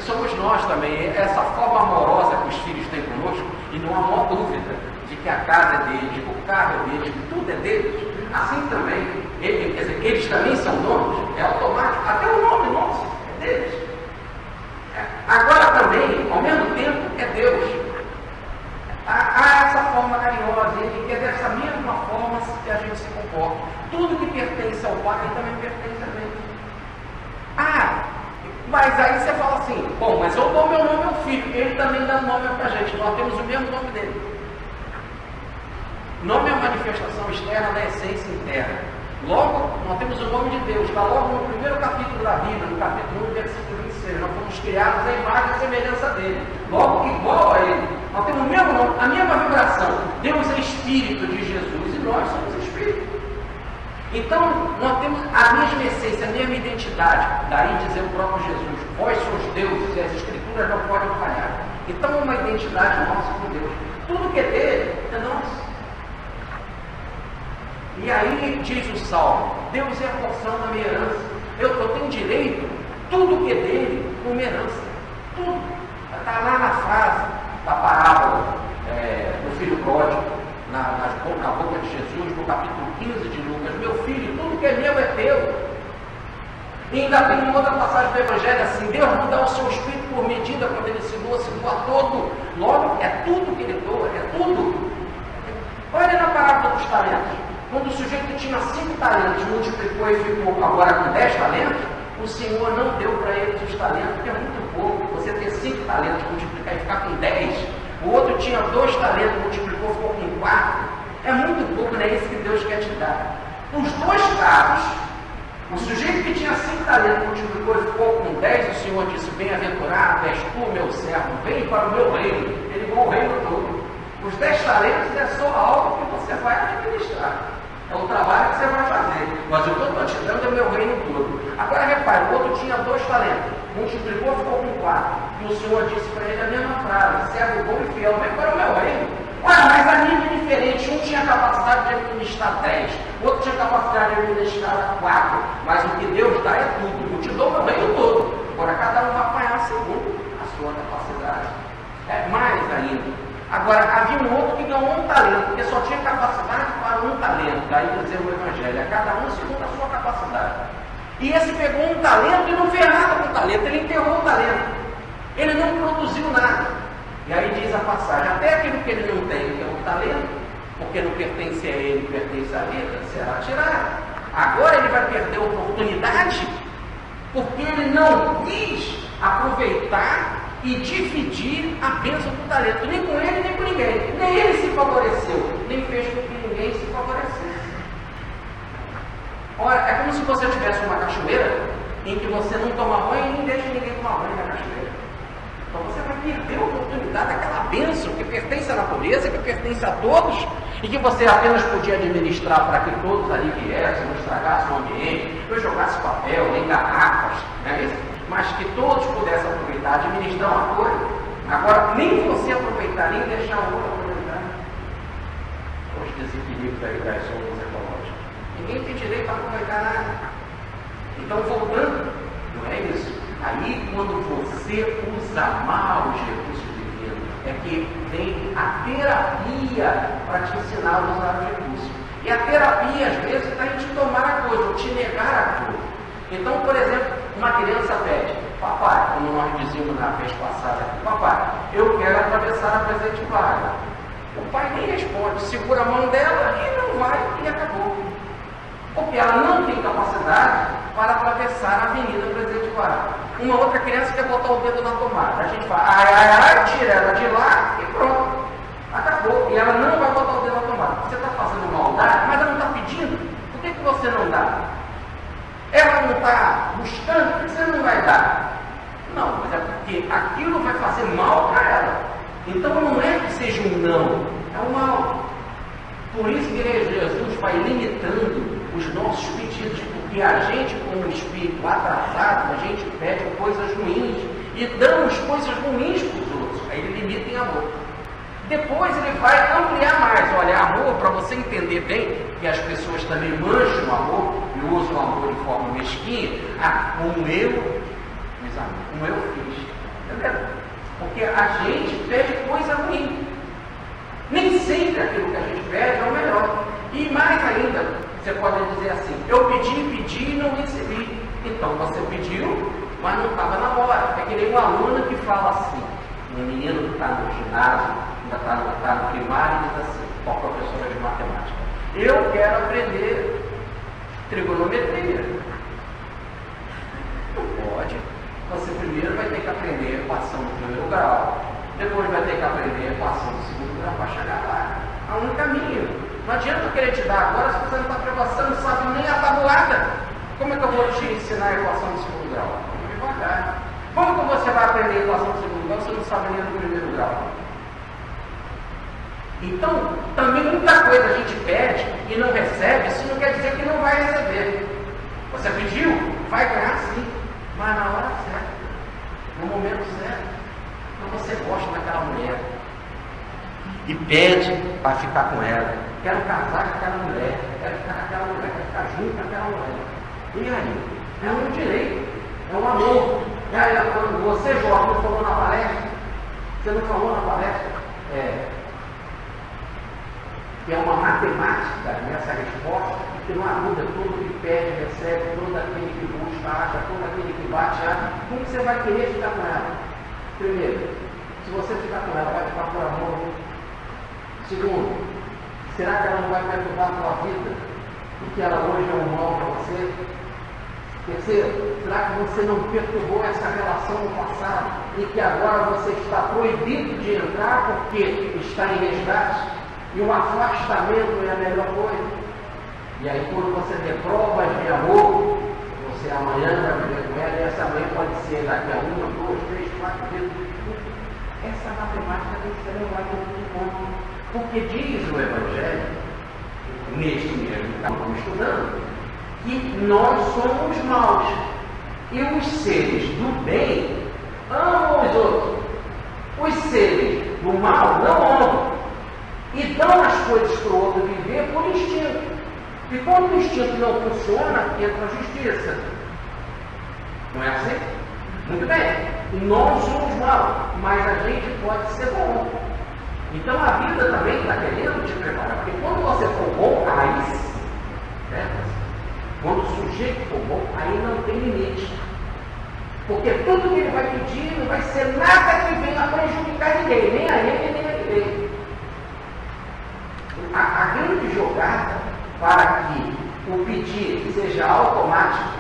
somos nós também, essa forma amorosa que os filhos têm conosco, e não há maior dúvida de que a casa é deles, de que o carro é deles, que tudo é deles. Assim também, eles também são donos, é automático, até o nome nosso é deles. Agora também, ao mesmo tempo, é Deus. Há essa forma carinhosa, ele quer dessa mesma forma que a gente se comporta. Tudo que pertence ao Pai também pertence a gente. Mas aí você fala assim, bom, mas eu dou meu nome ao Filho, ele também dá nome para a gente, nós temos o mesmo nome dele. Nome é a manifestação externa da essência interna. Logo, nós temos o nome de Deus, está logo no primeiro capítulo da Bíblia, no capítulo 1, versículo 26. Nós fomos criados à imagem e semelhança dele. Logo, igual a ele. Nós temos o mesmo nome, a mesma vibração. Deus é Espírito de Jesus e nós somos Espírito. Então, nós temos a mesma essência, a mesma identidade. Daí dizer o próprio Jesus, vós sois deuses e as Escrituras não podem falhar. Então, é uma identidade nossa com Deus. Tudo que é dele é nosso. E aí diz o Salmo, Deus é a porção da minha herança. Eu tenho direito, tudo que é dele, como herança. Tudo. Está lá na frase da parábola do filho pródigo, na boca de Jesus, no capítulo 15 de Lucas. Meu filho, tudo que é meu é teu. E ainda tem uma outra passagem do Evangelho assim, Deus não dá o seu Espírito por medida, quando ele se doa todo. Logo, é tudo que ele doa, é tudo. Olha na parábola dos talentos. Quando o sujeito tinha 5 talentos, multiplicou e ficou agora com 10 talentos, o Senhor não deu para eles os talentos, porque é muito pouco. Você ter 5 talentos, multiplicar e ficar com 10. O outro tinha 2 talentos, multiplicou e ficou com 4. É muito pouco, não é isso que Deus quer te dar. Os dois casos, o sujeito que tinha 5 talentos, multiplicou e ficou com 10, o Senhor disse, bem-aventurado és tu, meu servo, vem para o meu reino. Ele igual o reino todo. Os 10 talentos é só algo que você vai administrar. É o trabalho que você vai fazer. Mas eu estou te dando o meu reino todo. Agora repare, o outro tinha 2 talentos. Multiplicou e ficou com 4. E o Senhor disse para ele a mesma frase, servo bom e fiel, vem para o meu reino. Ué, mas a nível diferente, um tinha capacidade de administrar 10, o outro tinha capacidade de administrar 4. Mas o que Deus dá é tudo. Eu te dou o meu reino todo. Agora cada um vai apanhar segundo a sua capacidade. É mais ainda. Agora, havia um outro que ganhou 1 talento, porque só tinha capacidade para 1 talento. Daí dizer o Evangelho, a cada um segundo a sua capacidade. E esse pegou 1 talento e não fez nada com o talento, ele enterrou o talento. Ele não produziu nada. E aí diz a passagem, até aquilo que ele não tem, que é 1 talento, porque não pertence a ele, pertence à vida, será tirado. Agora ele vai perder a oportunidade, porque ele não quis aproveitar e dividir a bênção do talento, nem com ele, nem com ninguém. Nem ele se favoreceu, nem fez com que ninguém se favorecesse. Ora, é como se você tivesse uma cachoeira em que você não toma banho e nem deixa ninguém tomar banho na cachoeira. Então você vai perder a oportunidade daquela bênção que pertence à natureza, que pertence a todos, e que você apenas podia administrar para que todos ali viessem, não estragassem o ambiente, não jogasse papel, nem garrafas, não é isso? Mas que todos pudessem aproveitar, administrar uma coisa. Agora, nem você aproveitar, nem deixar o outro aproveitar. Os desequilíbrios aí das ondas ecológicas. Ninguém tem direito a aproveitar nada. Então, voltando, não é isso? Aí, quando você usa mal os recursos divinos, é que vem a terapia para te ensinar a usar os recursos. E a terapia, às vezes, está em te tomar a coisa, ou te negar a coisa. Então, por exemplo, uma criança pede, papai, como nós dizíamos na vez passada, papai, eu quero atravessar a Presidente Vargas. O pai nem responde, segura a mão dela e não vai, e acabou. Porque ela não tem capacidade para atravessar a Avenida Presidente Vargas. Uma outra criança quer botar o dedo na tomada. A gente fala, ai, ai, ai, tira ela de lá e pronto. Acabou. E ela não vai botar o dedo na tomada. Você está fazendo maldade, mas ela não está pedindo. Por que você não dá? Ela não está buscando, por que você não vai dar? Não, mas é porque aquilo vai fazer mal para ela. Então não é que seja um não, é um mal. Por isso que Jesus vai limitando os nossos pedidos, porque a gente, com o espírito atrasado, a gente pede coisas ruins e damos coisas ruins para os outros. Aí ele limita em amor. Depois ele vai ampliar mais. Olha, amor, para você entender bem, que as pessoas também mancham o amor e usam o amor de forma mesquinha, como eu fiz. Entendeu? Porque a gente pede coisa ruim. Nem sempre aquilo que a gente pede é o melhor. E mais ainda, você pode dizer assim, eu pedi e não recebi. Então você pediu, mas não estava na hora. É que nem uma aluna que fala assim, um menino que está no ginásio, ainda está no primário, e diz assim, com a professora de matemática: eu quero aprender trigonometria. Não pode. Você primeiro vai ter que aprender a equação do primeiro grau, depois vai ter que aprender a equação do segundo grau para chegar lá. Há um caminho. Não adianta eu querer te dar agora se você não está preparado, você não sabe nem a tabuada. Como é que eu vou te ensinar a equação do segundo grau? Vamos devagar. Como que você vai aprender a equação do segundo grau se você não sabe nem do primeiro grau? Então, também muita coisa a gente pede e não recebe, isso não quer dizer que não vai receber. Você pediu, vai ganhar sim, mas na hora certa, no momento certo. Então você gosta daquela mulher e pede para ficar com ela. Quero casar com aquela mulher, quero ficar com aquela mulher, quero ficar junto com aquela mulher. E aí? É um direito, é um amor. E aí, quando você, jovem, não falou na palestra, você não falou na palestra, que é uma matemática nessa resposta, que não ajuda todo que pede, recebe, todo aquele que busca, acha, todo aquele que bate, acha. Como você vai querer ficar com ela? Primeiro, se você ficar com ela, vai ficar por amor. Segundo, será que ela não vai perturbar a sua vida? Porque ela hoje é um mal para você? Terceiro, será que você não perturbou essa relação no passado e que agora você está proibido de entrar porque está em resgate? E o afastamento é a melhor coisa. E aí quando você der provas de amor, você amanhã vai viver com ela, e essa amanhã pode ser daqui a 1, 2, 3, 4 vezes. Essa matemática tem que ser levada em conta. Porque diz o Evangelho, neste mesmo que estamos estudando, que nós somos maus. E os seres do bem amam os outros. Os seres do mal não amam. E dão as coisas para o outro viver por instinto. E quando o instinto não funciona, entra a justiça. Não é assim? Muito bem. Nós somos maus, mas a gente pode ser bom. Então a vida também está querendo te preparar. Porque quando você for bom, aí sim. Quando o sujeito for bom, aí não tem limite. Porque tudo que ele vai pedir não vai ser nada que venha prejudicar ninguém, nem a ele, nem a ninguém. A grande jogada para que o pedir seja automático,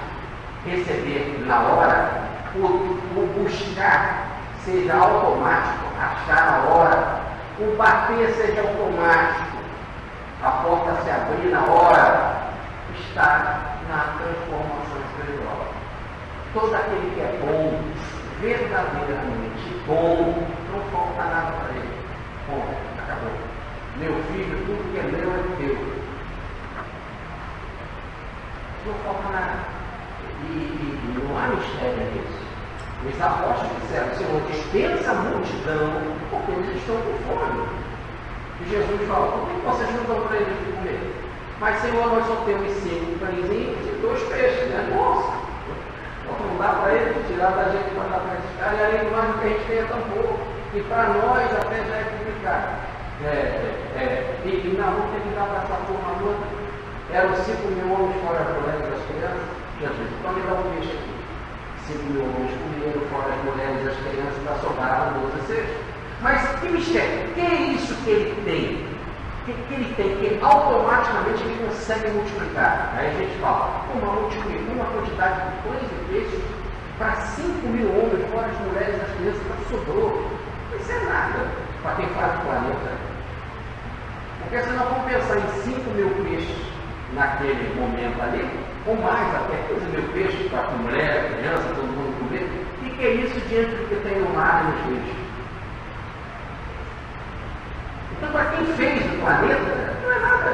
receber na hora, o buscar seja automático, achar na hora, o bater seja automático, a porta se abrir na hora, está na transformação espiritual. Todo aquele que é bom, verdadeiramente bom, não falta nada para ele. Bom, acabou. Meu filho, tudo que é meu é teu. Não falta nada. E não há mistério nisso. Os apóstolos disseram: Senhor, dispensa a multidão, porque eles estão com fome. E Jesus falou: por que vocês não dão para eles de comer? Mas, Senhor, nós só temos 5 pãezinhos e 2 peixes, né? Nossa! Não dá para eles tirar da gente para dar para esses caras, e além do mais, o que a gente tem é tão pouco. E para nós até já é complicado. E na luta que dá para essa turma toda, eram 5 mil homens fora as mulheres e as crianças. Jesus, então me dá um peixe aqui. 5 mil homens comeram fora as mulheres e as crianças, para sobrar 12 cestos. Mas que mistério? Que é isso que ele tem? Que ele tem? Que automaticamente ele consegue multiplicar. Aí a gente fala: multiplicar uma quantidade de pães e peixes para 5 mil homens fora as mulheres e as crianças, para sobrou. Isso é nada para quem faz o planeta. Porque se nós vamos pensar em 5 mil peixes naquele momento ali, ou mais até 15 mil peixes para a mulher, a criança, todo mundo comer, o que é isso diante do que tem no mar e nos rios? Então, para quem fez o planeta, não é nada.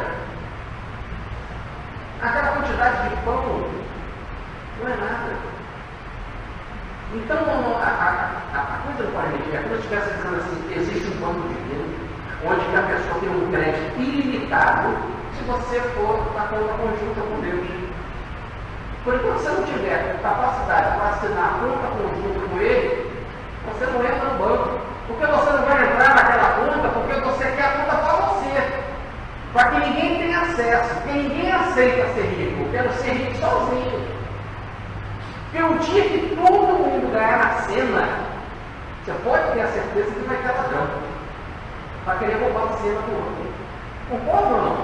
Aquela quantidade de pão não é nada. Então, a coisa do planeta é como se estivesse dizendo assim: existe um banco de dinheiro onde a pessoa tem um crédito ilimitado se você for na conta conjunta com Deus. Por enquanto você não tiver capacidade para assinar a conta conjunta com Ele, você não entra no banco. Porque você não vai entrar naquela conta porque você quer a conta para você. Para que ninguém tenha acesso. Porque ninguém aceita ser rico. Eu quero ser rico sozinho. Porque o dia que todo mundo ganhar na cena, você pode ter a certeza que vai ter ladrão. para querer roubar a cena do outro. Concorda ou não?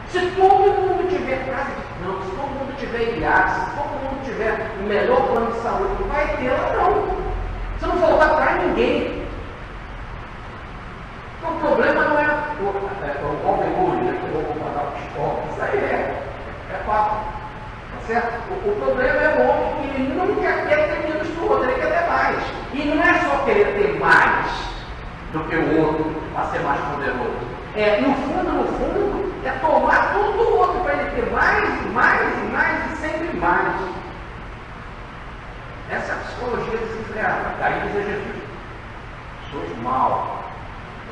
Se todo mundo tiver casa de campo, se todo mundo tiver iate, se todo mundo tiver o melhor plano de saúde, não vai ter lá não. Se não faltar para ninguém. Então, o problema não é o homem hoje, né? Que eu vou pagar os pobres. Isso aí é fato. Tá certo? O problema é o homem que ele nunca quer ter menos que o outro, ele quer ter mais. E não é só querer ter mais do que o outro para ser mais poderoso. No fundo, é tomar tudo do outro para ele ter mais e mais e mais e sempre mais. Essa é a psicologia desenfreada. Daí diz Jesus: sois mal.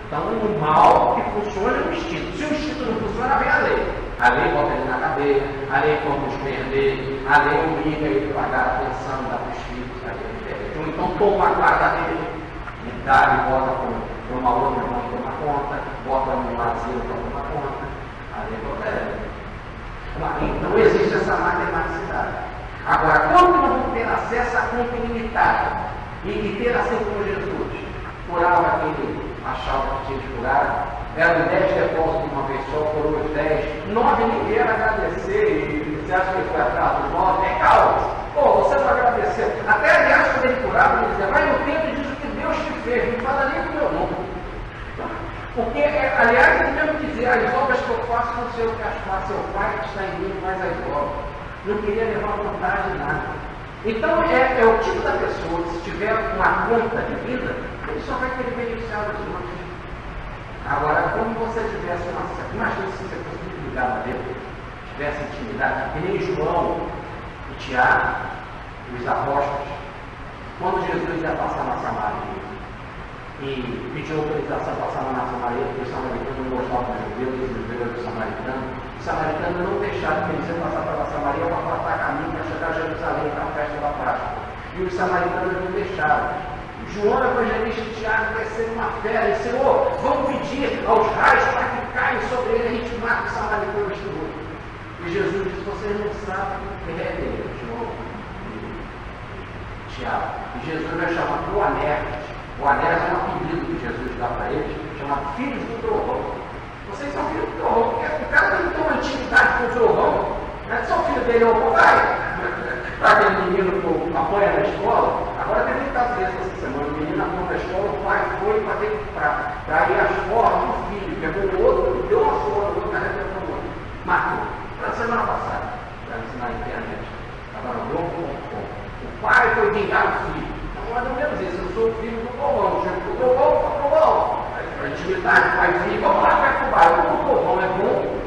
Então, o mal que funciona é o instinto. Se o instinto não funciona, vem a lei. A lei bota ele na cadeia, a lei toma os bens dele, a lei obriga ele a pagar a pensão, dar para os filhos, ou então toma a guarda dele, e dá e bota para uma outra irmã tomar conta, bota no asilo para tomar conta, a lei bota ele. Então existe essa matematicidade. Agora, quando nós vamos ter acesso à conta ilimitada e ter assim como Jesus, curava quem ele achava que tinha de curar, eram 10 depósitos de uma vez só, curou os 10, 9 ninguém era agradecer, e você acha que ele foi atrás dos 9? Calma, você vai agradecer. Até aliás, quando ele curava, ele dizia: vai no tempo e diz o que Deus te fez, não fala nem do meu nome. Porque, aliás, ele mesmo dizia: as obras que eu faço não sei o que as faço, é o Pai que está em mim, mas as obras. Não queria levar vantagem de nada. Então, é o tipo da pessoa que, se tiver uma conta de vida, ele só vai querer beneficiar os outros. Agora, como você tivesse uma... Imagina se você fosse muito ligado a Deus, tivesse intimidade, que nem João e Tiago, os apóstolos, quando Jesus ia passar na Samaria e pediu autorização para passar na Samaria, porque os samaritanos não gostavam dos judeus, os judeus dos samaritanos, os samaritanos não deixaram que eles iam passar pela Samaria para cortar caminho para chegar a Jerusalém para a festa da Páscoa. E os samaritanos não deixaram. João, evangelista e Tiago, desceram uma fera e Senhor, vamos pedir aos raios para que caem sobre ele, a gente mata os samaritanos todos. E Jesus disse: vocês não sabem quem é ele, João e Tiago. E Jesus vai chamar Boanerges. Boanerges é um apelido que Jesus dá para eles, chamado filhos do trovão. Vocês são filhos do trovão, porque o cara tem que ter uma intimidade com o trovão. Não é só o filho dele, ô pai, para aquele menino que apanha na escola. Agora teve um caso desse essa semana. O menino apanha na escola, o pai foi para ir às forras do filho, pegou o outro, deu uma surra, o outro arrebentou o outro. Matou. Para a semana passada, para ensinar na internet. Agora, o pai foi vingar o filho. Então, mais ou menos isso. Eu sou o filho do povão. Chego do povão. A intimidade, pai e filho, vamos lá, vai pro bairro. O povão é bom.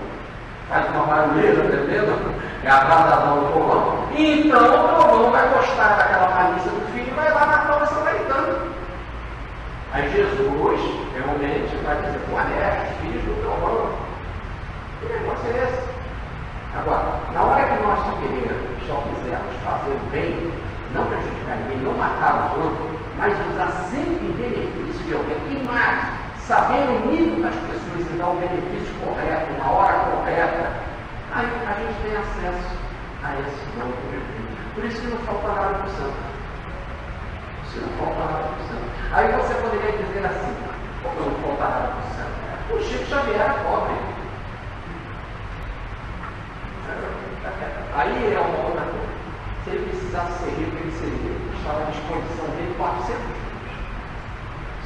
Faz uma barulheira, entendeu? É atrasadão do povão. Então o povão vai gostar daquela malícia do filho e vai lá matar o samaritano. Aí Jesus realmente vai dizer: Boanerges, filhos do povão. Que negócio é esse? Agora, na hora que nós só quisermos fazer o bem, não prejudicar ninguém, não matar os outros, mas usar sempre em benefício de alguém, e mais, saber o nível das pessoas e dar o benefício correto, na hora correta, aí a gente tem acesso a esse dom do Espírito. Por isso que não falta nada para o santo. Se não falta nada para o santo. Aí você poderia dizer assim: como não falta nada para o santo? O Chico Xavier era pobre. Aí é uma outra coisa. Se ele precisasse ser rico, ele seria. Estava à disposição dele 400 livros.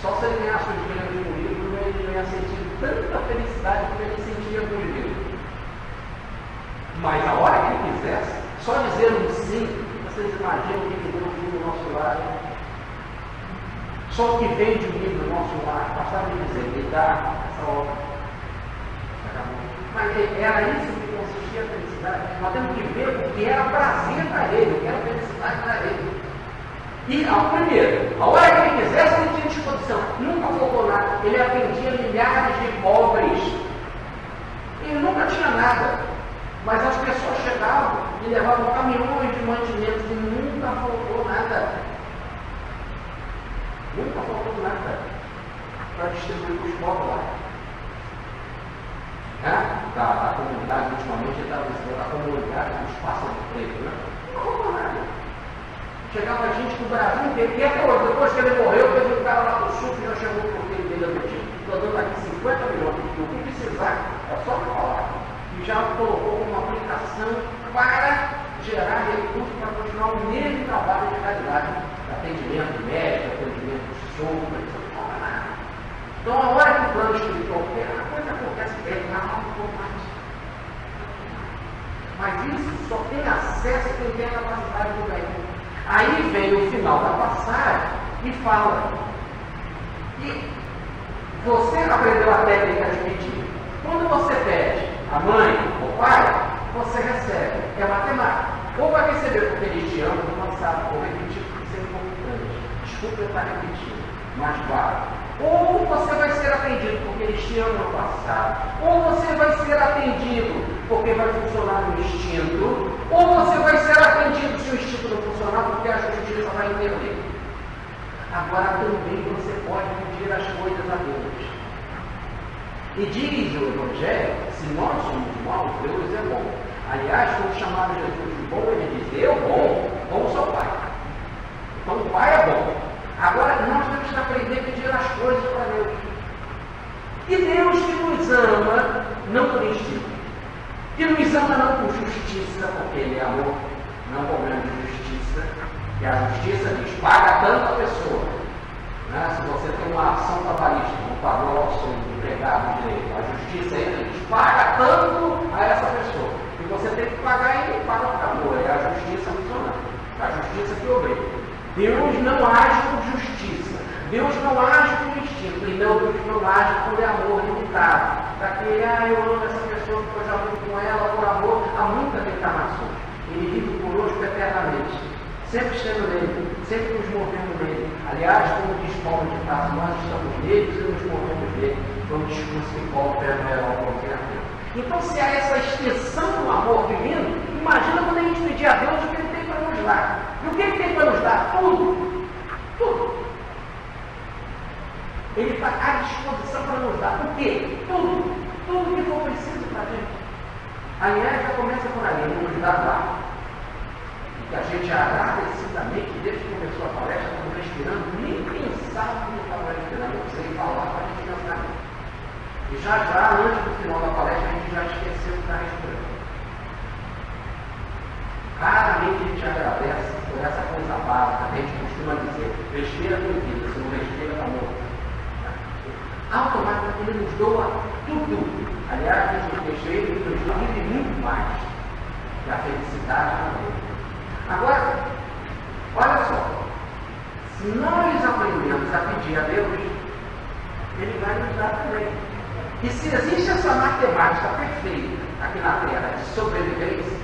Só se ele ganhasse os dinheiro de um livro, ele não ia sentir tanta felicidade como ele sentia com o livro. Mas a hora que ele quisesse, só dizer um sim, vocês imaginam o que Deus viu no nosso lar? Só o que vem de um livro no nosso lar, bastava ele dizer: ele dá essa obra. Mas era isso que consistia a felicidade. Nós temos que ver o que era prazer para ele, o que era felicidade para ele. E, primeiro, a hora que ele quisesse, ele tinha disposição. Nunca faltou nada. Ele atendia milhares de pobres. Ele nunca tinha nada. Mas as pessoas chegavam e levavam caminhões de mantimentos e nunca faltou nada. Nunca faltou nada para distribuir para os pobres lá. Da comunidade, ultimamente, estava dizendo a comunidade dos passa-de-preto, né? Não faltou nada. Chegava gente do Brasil inteiro, e até hoje, depois que ele morreu, teve um cara lá do sul que já chegou por ele dele admitido. estou dando aqui 50 milhões, o que precisar, é só falar. E já colocou uma aplicação para gerar recursos para continuar o mesmo trabalho de caridade, atendimento médico, atendimento de sombra, isso não toma nada. Então, a hora que o plano espiritual opera, a coisa acontece bem, automático. Mas isso só tem acesso quem tem a capacidade do bem. Aí vem o final da passagem e fala que você aprendeu a técnica de pedir. Quando você pede a mãe ou o pai, você recebe. É matemática. Ou vai receber porque eles te amam, não sabe, ou repetir porque isso é importante. Desculpa eu estar repetindo, mas vale. Ou você vai ser atendido porque eles te amam no passado. Ou você vai ser atendido porque vai funcionar no instinto. Ou você vai ser atendido se o instinto não funcionar porque a justiça vai intervir. Agora também você pode pedir as coisas a Deus. E diz o Evangelho, se nós somos maus, Deus é bom. Aliás, quando chamaram Jesus de bom, ele diz, eu bom sou o Pai. Então o Pai é bom. Agora nós temos que aprender a pedir as coisas para Deus. E Deus que nos ama, não por instinto. Que nos ama não por justiça, porque Ele é amor, não por menos de justiça. E a justiça diz, paga tanto a pessoa. Né? Se você tem uma ação trabalhista, um pagou ao seu empregado direito, a justiça entra e diz, paga tanto a essa pessoa. E você tem que pagar e ele paga por amor. É a justiça funcionando. É a justiça que obriga. Deus não age por justiça. Deus não age por instinto. E Deus não age por amor limitado. Daquele, eu amo essa pessoa porque eu já vivo com ela por amor há muitas encarnações. Ele vive conosco eternamente. Sempre estando nele, sempre nos movendo nele. Aliás, como diz Paulo de Tarso, nós estamos nele e nos movemos nele. Foi um discurso que Paulo permeou por tempo. Então, se há essa extensão do amor divino, imagina quando a gente pedir a Deus o que Ele tem para nos dar. E o que Ele tem para nos dar? Tudo. Tudo. Ele está à disposição para nos dar. O quê? Tudo. Tudo que for preciso para a gente. Aliás, já começa por aí, Ele nos dá lá. Que a gente agradecidamente, desde que começou a palestra, estamos respirando, nem pensava que estava respirando, eu precisei falar para a gente pensar nisso. E já, antes do final da palestra, a gente já esqueceu de estar respirando. Raramente a gente agradece por essa coisa básica, a gente costuma dizer, respira com vida, se não respira, está morto. Automaticamente Ele nos doa tudo. Aliás, diz o texto, Ele nos dá muito mais que a felicidade na vida. Agora, olha só, se nós aprendemos a pedir a Deus, Ele vai nos dar também. E se existe essa matemática perfeita aqui na Terra de sobrevivência,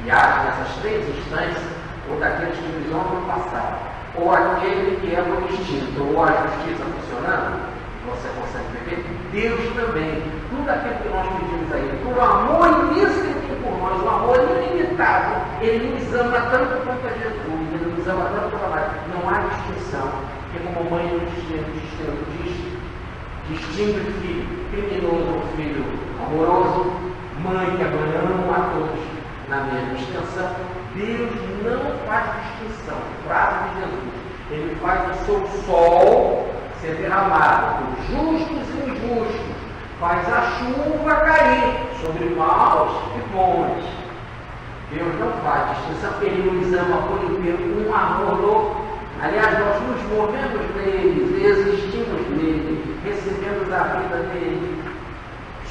que há nessas três instâncias, ou daqueles que nos honram no passado, ou aquele que é o instinto, ou a justiça funcionando, você consegue viver, Deus também, tudo aquilo que nós pedimos a Ele, por amor imenso que Ele tem por nós, um amor ilimitado, Ele nos ama tanto quanto a Jesus, Ele nos ama tanto quanto a nós. Não há distinção, porque como mãe não distingue o filho criminoso ou filho amoroso, mãe que ama a todos na mesma extensão. Deus não faz distinção, frase de Jesus, Ele faz o seu sol ser derramado por justos e injustos, faz a chuva cair sobre maus e bons. Deus não faz distinção, Ele nos ama por inteiro com um amor louco. Aliás, nós nos movemos nele, existimos nele, recebemos a vida dele,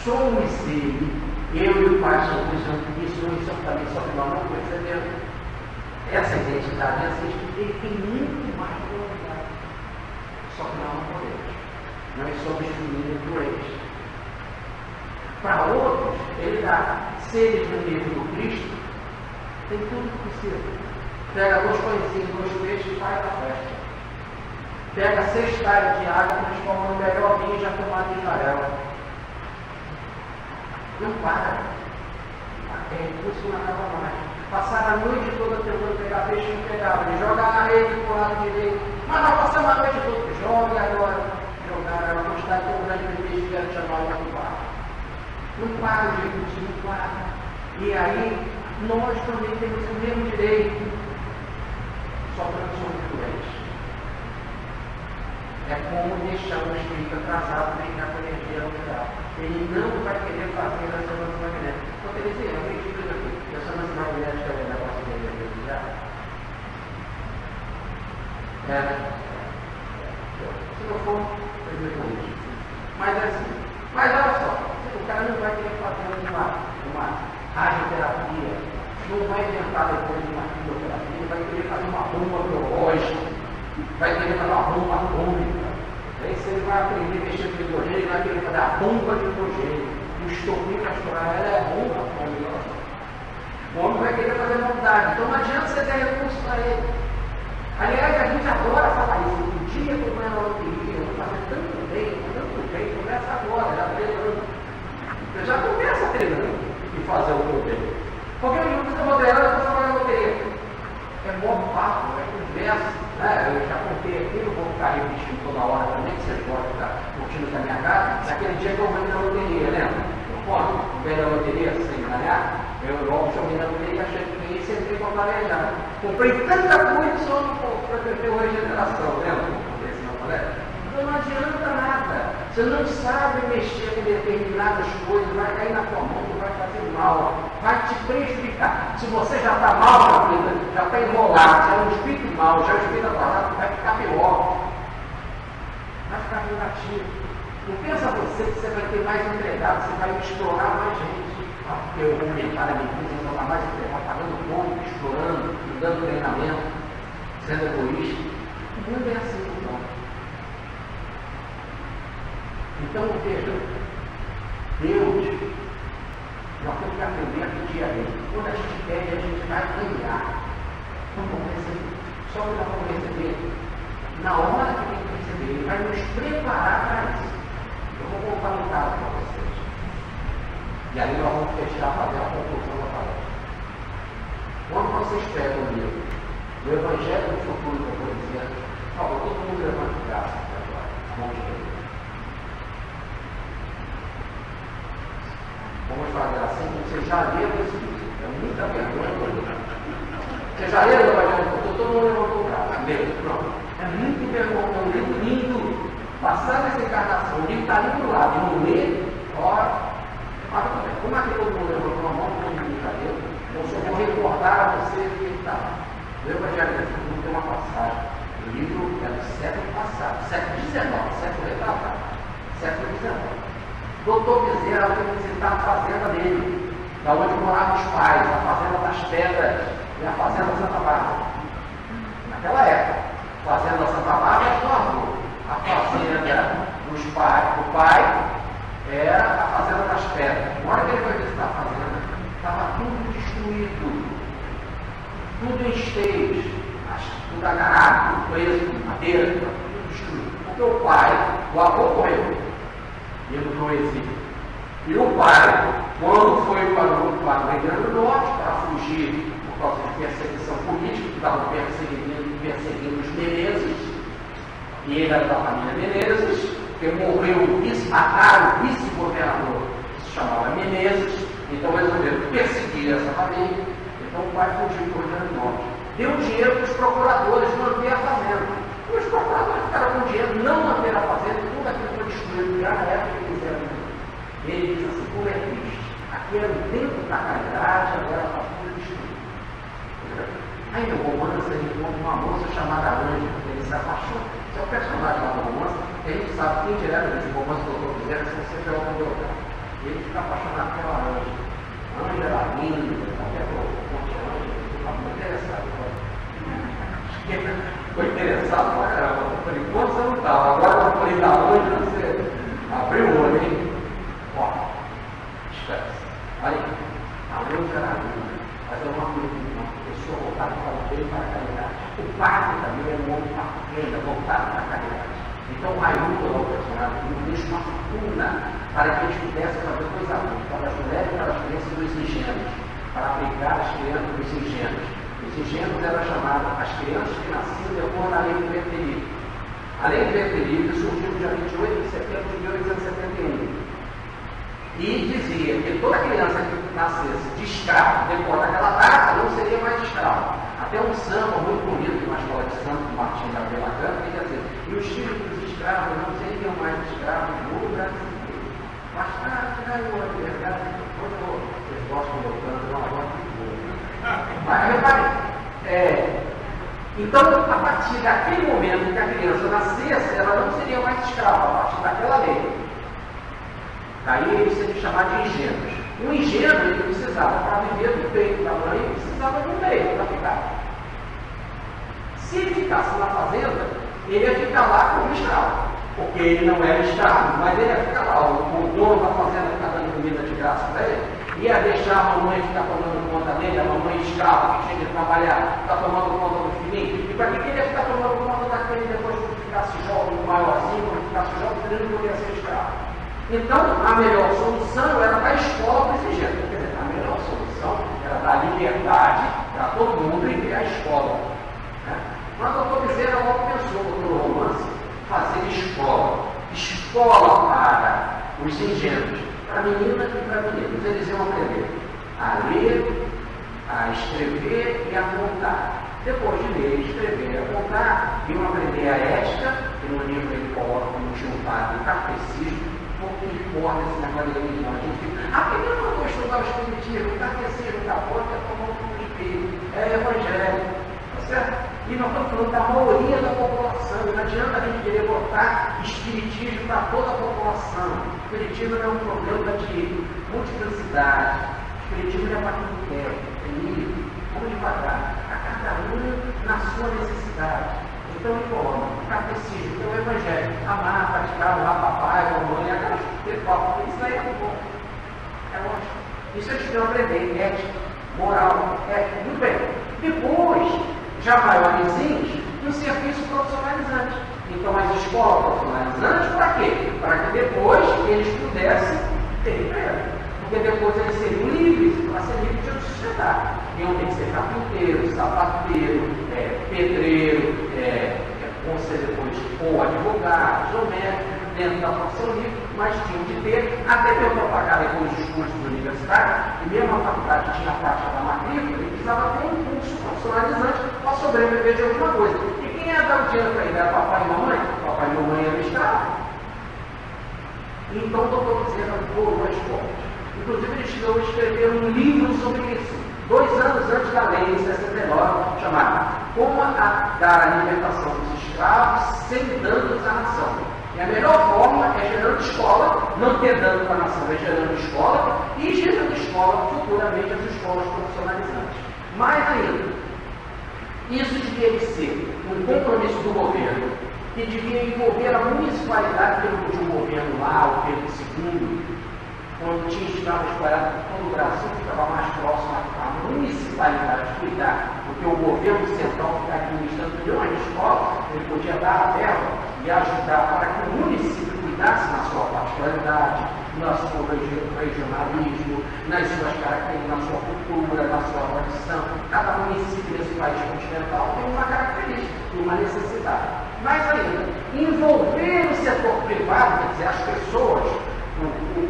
somos dele. Eu e o Pai somos isso também, só que nós não percebemos. Essa identidade existe, Ele tem muito mais que humanidade. Só que nós não podemos. Nós somos filhos doentes. Para outros, Ele dá. Seres do nível do Cristo, tem tudo que precisa. Pega 2 pãezinhos, 2 peixes e faz a festa. Pega 6 talhas de água, transforma no melhor vinho já tomado de Israel. Não para. É recurso não acaba mais. Passava a noite toda tentando pegar peixe e não pegava. Ele joga na rede para o lado direito. Mas nós passamos a noite toda. Joga agora. Jogar, ela não está tão grande de peixe que era chamar o outro barco. Não para de recurso, não para. E aí, nós também temos o mesmo direito. Só que nós somos doentes. É como deixar um espírito atrasado brincar com energia nuclear. Ele não vai querer fazer a ressonância magnética. Então, quer dizer, eu me digo aqui, a ressonância magnética é o negócio de energia nuclear? Se não for, eu vejo isso. Mas assim, mas olha só, o cara não vai querer fazer uma radioterapia, não vai inventar depois de uma quimioterapia, vai querer fazer uma bomba biológica, vai querer fazer uma bomba atômica. Aí se ele vai aprender a mexer com hidrogênio, ele vai querer fazer a bomba de hidrogênio. O estopim para estourar ela é bomba atômica. O homem vai querer fazer novidade. Então não adianta você ter recurso para ele. Aliás, a gente adora falar isso. O dia que eu ganho na loteria, eu vou fazer tanto bem, começa agora, já treinando. Eu já começo treinando e fazer o que eu tenho. Porque eu não estou moderando, eu estou falando na loteria. É bom papo, é conversa. Né? Eu já contei aqui, não vou ficar repetindo toda hora também, que vocês podem ficar curtindo da minha casa. Naquele dia que eu ganhei na loteria, lembra? Eu ganhei na loteria sem ganhar. Eu logo chamei na loteria, achei que ganhei sem ter como planejar. Comprei tanta coisa só para ter uma regeneração, lembra? Então não adianta nada. Você não sabe mexer com determinadas coisas, vai cair na tua mão, vai fazer mal, vai te prejudicar. Se você já está mal na vida, já está enrolado, já é um espírito mal, já é um espírito atrasado, vai ficar pior. Vai ficar negativo. Não pensa você que você vai ter mais empregado, você vai explorar mais gente. Porque eu vou aumentar a minha empresa, vou estar mais empregado, pagando pouco, explorando, dando treinamento, sendo egoísta. O mundo é assim, não. Então, veja, Deus, nós temos que aprender a pedir a Ele. Quando a gente pede, a gente vai ganhar. Não vamos receber. Só que nós vamos receber na hora que tem que receber. Ele vai nos preparar para isso. Eu vou contar um caso para vocês. E aí nós vamos fechar, fazer a conclusão da palestra. Quando vocês pegam o livro do Evangelho do Futuro que eu estou dizendo, por favor, todo mundo levanta o braço agora, a mão direita. Vamos fazer assim, você já leu esse livro. É muita vergonha. Você já leu o Evangelho do Futuro? Todo mundo levantou o braço. Leu, pronto. É muito vergonha, é um livro lindo. Passando essa encarnação, o livro está ali do lado, e não lê, ora. Mas como é que todo mundo levantou a mão, todo mundo já leu? Eu só vou recordar a vocês o que ele está lá. O Evangelho do Futuro tem uma passagem. O livro é do século passado, século XIX, século retrasado, século XIX. Doutor Bezerra foi visitar a fazenda dele, da onde moravam os pais, a fazenda das Pedras e a fazenda Santa Bárbara. Naquela época, a fazenda Santa Bárbara é do avô. A fazenda do pai era a fazenda das Pedras. Na hora que ele foi visitar a fazenda, estava tudo destruído, tudo em esteios, tudo agarrado, tudo preso, madeira, tudo destruído. Porque o avô morreu. Indo para o exílio. E o pai, quando foi para o Rio Grande do Norte, para fugir por causa de perseguição política, que estavam perseguindo os Menezes, e ele era da família Menezes, que morreu mataram o vice-governador, que se chamava Menezes, então resolveram perseguir essa família. Então o pai fugiu para o Rio Grande do Norte. Deu dinheiro para os procuradores manter a fazenda. E os procuradores ficaram com dinheiro, não manter a fazenda, tudo aquilo foi destruído já na época que eles eram. Ele diz assim, como é triste. Aqui era o tempo da caridade, agora está tudo destruído. Aí no romance ele encontra uma moça chamada Ângela, ele se apaixona. Esse é o personagem lá do romance, que a gente sabe que indiretamente o romance do Dr. Bezerra são sempre autobiográficos. E ele fica apaixonado pela Ângela. Ângela linda, até pelo Ponte Ângela, está muito interessado. Foi interessado pra caramba. Eu falei, quantos anos estava? Agora eu falei da onde você abriu o olho, hein? Ó, esquece. Olha aí, a luz era linda, mas é uma pessoa voltada para o bem e para a caridade. O padre também é um homem bacana, voltado para a caridade. Então o Raimundo, o personagem, nos deixa uma fortuna para que a gente pudesse fazer coisa boa, para as mulheres e para as crianças dos ingênuos, para aplicar as crianças dos ingênuos. Os ingênuos eram chamados as crianças que nasciam de acordo com a lei do Bertelier. A lei do Bertelier surgiu no dia 28 de setembro de 1871. E dizia que toda criança que nascesse de escravo, depois daquela data, não seria mais escravo. Até um samba muito bonito, uma escola de samba, do Martim Gabriel Lacan, que quer dizer, e os filhos dos escravos uma liberdade, vocês gostam do canto, não aguento muito. Mas repare, então, a partir daquele momento que a criança nascesse, ela não seria mais escrava, a partir daquela lei. Daí eles seriam chamados de ingênuos. Um ingênuo, ele precisava, para viver do peito da mãe, ele precisava de um meio para ficar. Se ele ficasse na fazenda, ele ia ficar lá como escravo, porque ele não era escravo, mas ele ia ficar lá. O dono da fazenda ficar dando comida de graça para ele, ia deixar a mamãe ficar tomando conta dele, a mamãe escrava que tinha que trabalhar, ficar tomando conta do filhinho. E para que ele ia ficar tomando conta daquele depois que ficasse jovem, maiorzinho, quando ficasse jovem, ele não podia ser escravo. Então, a melhor solução era dar escola para esse jeito. Quer dizer, a melhor solução era dar liberdade para todo mundo e criar escola. Né? Mas o doutor Bezerra logo pensou no romance fazer escola para os ingênuos, para meninas e para meninos. Eles iam aprender a ler, a escrever e a contar. Depois de ler, escrever e a contar, iam aprender a ética, que no livro ele coloca como tinha um padre o catecismo. Pouco importa esse negócio de religião. A gente fica, primeiro eu vou estudar o espiritismo, o catecismo, católico, é tomar um espírito, é evangelho, tá certo? E nós estamos falando da maioria da população. Não adianta a gente querer botar espiritismo para toda a população. O espiritismo não é um problema de multiplicidade. O espiritismo não é para quem quer, é livre. Vamos devagar, a cada um na sua necessidade. Então, ele coloca o catecismo, então o evangelho, amar, praticar, honrar papai, mamãe, aquelas coisas, isso aí é muito bom. É ótimo. Isso eles precisam aprender, ética, moral, ética, muito bem. Depois, já maiorzinhos, um serviço profissionalizante. Então, as escolas profissionalizantes, para quê? Para que depois eles pudessem ter emprego. Porque depois eles seriam livres, para ser livres de sustentar. Iam ter que ser carpinteiro, sapateiro, pedreiro, depois, ou advogado, geométrico, dentro da profissão livre, mas tinham de ter, até mesmo para pagar depois os cursos da universidade, e mesmo a faculdade tinha a taxa da matrícula, ele precisava ter um curso profissionalizante para sobreviver de alguma coisa. E quem ia dar o dinheiro para ele? Era papai e mamãe? Papai e mamãe eram escravos. Então o doutor Bezerra voou a escola. Inclusive ele chegou a escrever um livro sobre isso, 2 anos antes da lei em 69, chamado Como Dar a Libertação dos Escravos Sem Danos à Nação. E a melhor forma é gerando escola, não ter dano para a nação, é gerando escola e gerando escola futuramente as escolas profissionalizantes. Mais ainda, isso devia ser um compromisso do governo, que devia envolver a municipalidade, pelo que o governo lá, o Pedro II, quando tinha escravos espalhados por todo o Brasil, ficava mais próximo à municipalidade cuidar, porque o governo central ficava administrando milhões de escolas, ele podia dar a verba e ajudar para que o município cuidasse na sua particularidade, no seu regionalismo, nas suas características, na sua cultura, na sua tradição. Cada município desse país continental tem uma característica, uma necessidade. Mais ainda, envolver o setor privado, quer dizer, as pessoas,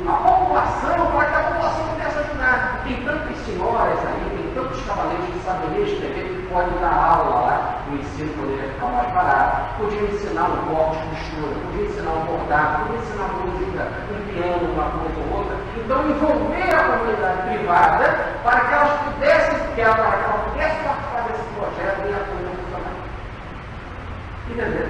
a população, para que a população pudesse ajudar. Tem tantas senhoras aí, tem tantos cavaleiros que sabem ler e escrever, que podem dar aula lá, o ensino poderia ficar mais barato. Podia ensinar um corte de costura, podia ensinar um bordado, podia ensinar música, um piano, uma coisa ou outra. Então, envolver a comunidade privada para que elas pudessem, participar desse projeto e a coisa funcionar. Entendeu?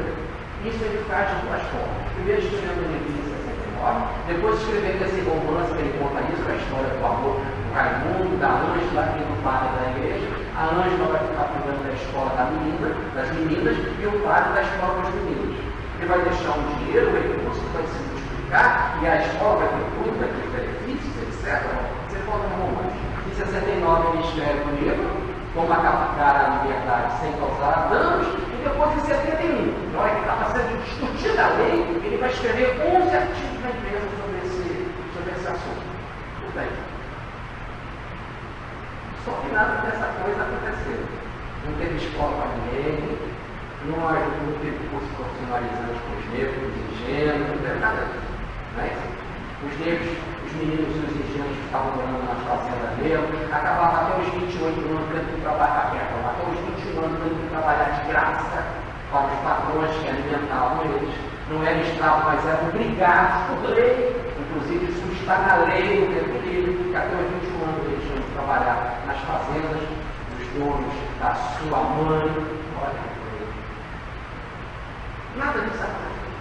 Isso ele faz de 2 formas. Primeiro, escrevendo no livro de 69, depois escrevendo esse romance que ele conta isso, a história do amor do Raimundo, da Ângela e do padre da igreja. A Ângela vai ficar cuidando da escola das meninas, e o padre da escola dos meninos. Ele vai deixar um dinheiro, o recurso que vai se multiplicar, e a escola vai ter tudo, vai ter benefícios, etc. Você pode no romance. Em 69 ele escreve o livro, Como Acabar a Liberdade Sem Causar Danos, e depois em 71, na hora que estava sendo discutida a lei, ele vai escrever 11 artigos na imprensa sobre esse assunto. Tudo bem. Só que nada dessa coisa aconteceu. Não teve escola para ninguém, não teve curso profissionalizante para os negros, os ingênuos, não teve nada disso. Não é isso? Os negros, os meninos e os ingênuos que estavam morando nas fazendas mesmo, acabavam até os 28 anos tendo que trabalhar, até os 21 anos tendo que trabalhar de graça para os patrões que alimentavam eles. Não eram escravos, mas eram obrigados por lei, inclusive está na lei do tempo livre, que até os 21 anos eles tinham que trabalhar nas fazendas dos donos da sua mãe. Olha, nada disso aconteceu.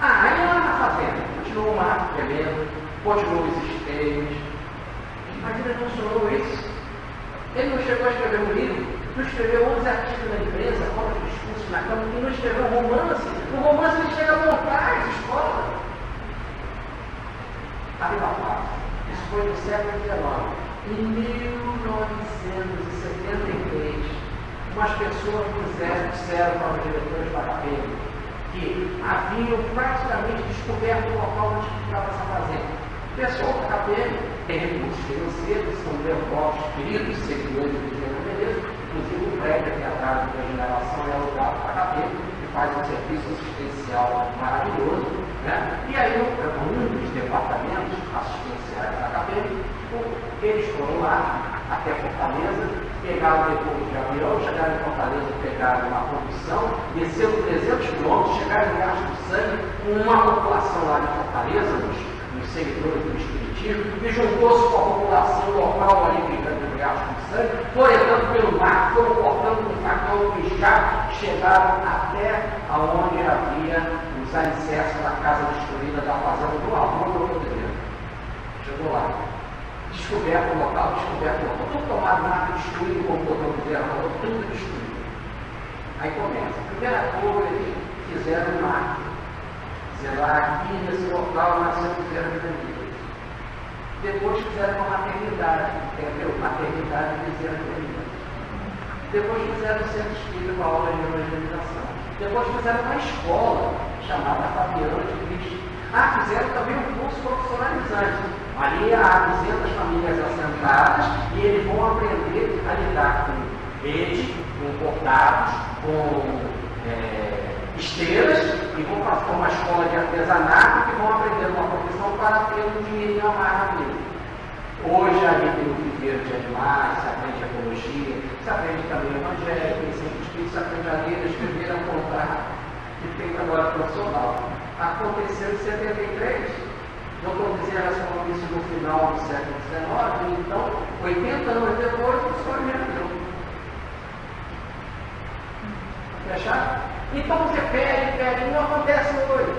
Aí lá na fazenda, continuou o mato tremendo, continuou os esteios, mas ele não funcionou isso. Ele não chegou a escrever um livro, não escreveu 11 artigos na imprensa, contra o discurso na Câmara, e não escreveu um romance. O romance ele chega a montar as escolas. Arriba Fácil. Isso foi no século XIX. Em 1973, umas pessoas disseram para os diretores da KPM que haviam praticamente descoberto o local onde ficava essa fazenda. O pessoal da KPM tem recursos financeiros, são devotos, queridos seguidores do Guilherme Menezes, inclusive o prédio aqui atrás da generação é alugado para a KPM, que faz um serviço assistencial maravilhoso, né? E aí, um dos departamentos assistenciais da KPM, eles foram lá até Fortaleza, pegaram depois de avião, chegaram em Fortaleza, pegaram uma condução, desceram 300 quilômetros, chegaram em Riacho do Sangue, com uma população lá de Fortaleza, nos seguidores do Espiritismo, e juntou-se com a população local ali brigando no Riacho do Sangue, foram entrando pelo mar, foram cortando com facão, com escada, chegaram até aonde havia os alicerces da casa destruída da fazenda do avô do Rodrigo. Chegou lá. Descoberto o local, tudo tomado nada, destruído, como o doutor Bezerra falou, tudo destruído. Aí começa. A primeira coisa, eles fizeram um mapa. Dizendo lá, aqui nesse local nasceu o Bezerra de Menezes. Depois fizeram uma maternidade, entendeu? Maternidade de Bezerra de Menezes. Depois fizeram um centro espírita com a aula de evangelização. Depois fizeram uma escola chamada Fabiana de Cristo. Fizeram também um curso profissionalizante. Ali há 200 famílias assentadas e eles vão aprender a lidar com rede, com cortados, com esteiras e vão fazer uma escola de artesanato que vão aprender uma profissão para ter um dinheirinho a mais na vida. Hoje ali tem o viveiro de animais, se aprende ecologia, se aprende também evangelho, tem sempre espírito, se aprende a ler, a escrever, a contar, que tem trabalho profissional. Aconteceu em 73. Doutor Bezerra falou isso no final do século XIX, então, 80 anos depois, o senhor me deu. Fechado? Então você pede, não acontece hoje.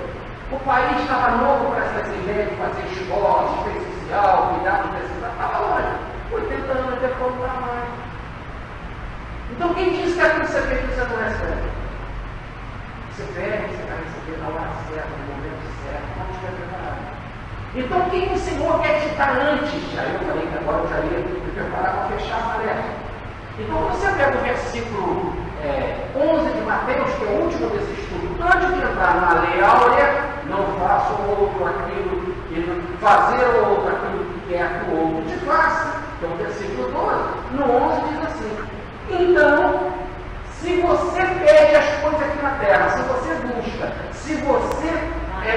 O país estava novo para essas ideias de fazer escola, assistência social, cuidar dos necessitados, estava longe. 80 anos depois não está mais. Então quem disse que aquilo que você fez você não recebe? Você pede, você vai receber na hora certa, no momento certo, quando estiver preparado. Então, quem o Senhor quer te dar antes? Aí eu falei que agora eu já ia me preparar para fechar a tarefa. Então, quando você pega o versículo 11 de Mateus, que é o último desse estudo, antes de entrar na lei áurea, não faça o outro aquilo, fazer o outro aquilo que quer que o outro te faça, que é o versículo 12. No 11 diz assim: então, se você pede as coisas aqui na terra, se você busca, se você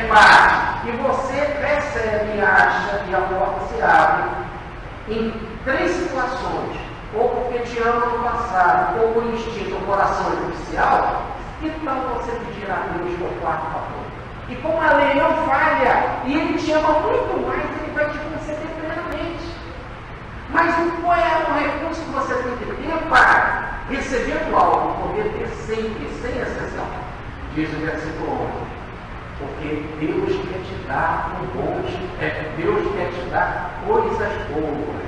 bate, e você recebe e acha e a porta se abre em 3 situações, ou porque te ama no passado, ou por instinto ou coração artificial, então você pedir a Deus por 4 favores. E como a lei não falha, e Ele te ama muito mais, Ele vai te conceder plenamente. Mas qual é o recurso que você tem que ter para receber o algo, poder ter sempre, sem exceção? Diz o versículo 11. Porque Deus quer te dar Deus quer te dar coisas boas.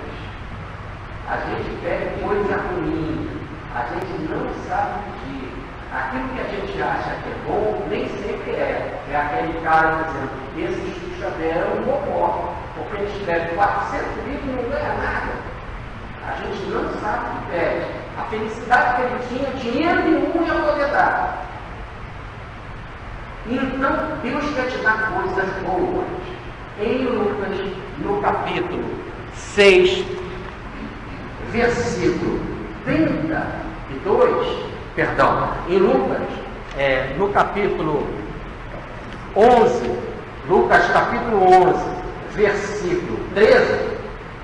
A gente pede coisa ruim, a gente não sabe pedir. Aquilo que a gente acha que é bom, nem sempre é. É aquele cara dizendo, esses que Xavier é um bobó, porque ele escreve 400 livros e não ganha nada. A gente não sabe o que pede. A felicidade que ele tinha, dinheiro nenhum ia poder dar. Então, Deus quer te dar coisas boas. Em Lucas, no capítulo 6, versículo 32, em Lucas, no capítulo 11, Lucas capítulo 11, versículo 13,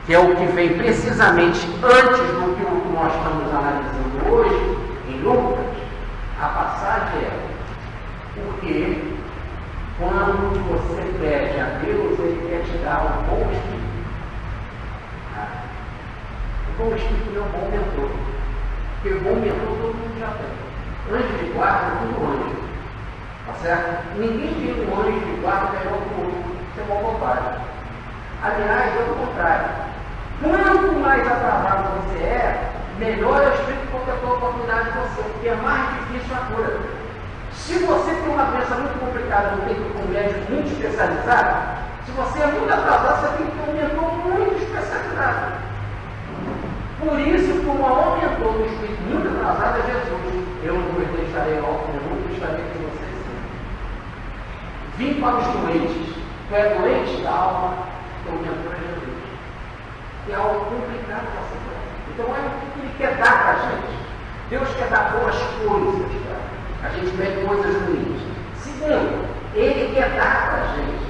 que é o que vem precisamente antes do que nós estamos analisando hoje, em Lucas, a passagem é: porque Quando você pede a Deus, Ele quer te dar um bom espírito. O bom espírito é um bom mentor. Porque o bom mentor todo mundo já tem. Anjo de guarda, tudo anjo. Tá certo? Ninguém tem um anjo de guarda melhor que o outro. Isso é uma bobagem. Aliás, é o contrário. Quanto mais atrasado você é, melhor é o espírito protetor a oportunidade de você, porque é mais difícil a cura. Se você tem uma doença muito complicada, não tem que ir com um médico muito especializado, se você é muito atrasado, você tem que ter um mentor muito especializado. Por isso que o maior mentor do espírito muito atrasado é Jesus. Eu não deixarei óbvio, eu nunca estarei com vocês sempre. Vim para os doentes. Tu é doente da alma, teu mentor é Jesus. É algo complicado para ser feito. Então, olha o que Ele quer dar para a gente. Deus quer dar boas coisas. A gente vê coisas ruins. Segundo, Ele quer dar para a gente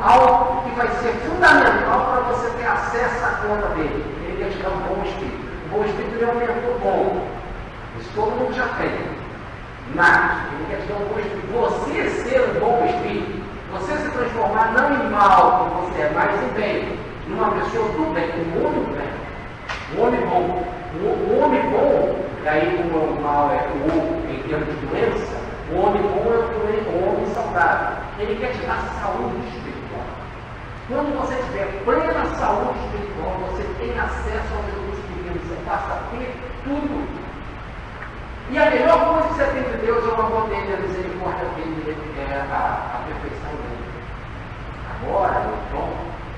algo que vai ser fundamental para você ter acesso à conta dele. Ele quer te dar um bom espírito. O bom espírito é um mentor bom. Isso todo mundo já tem. Mas Ele quer te dar um bom espírito. Você ser um bom espírito, você se transformar não em mal, como você é, mas em bem. Numa pessoa do bem, um homem do bem. Um homem bom. Um homem bom, e aí como o mal é o outro em termos de doença, o homem bom é o homem saudável. Ele quer te dar saúde espiritual. Quando você tiver plena saúde espiritual, você tem acesso ao Jesus divino, você passa a ter tudo. E a melhor coisa que você tem de Deus é o amor dele, a misericórdia dele, é a perfeição dele. Agora, então,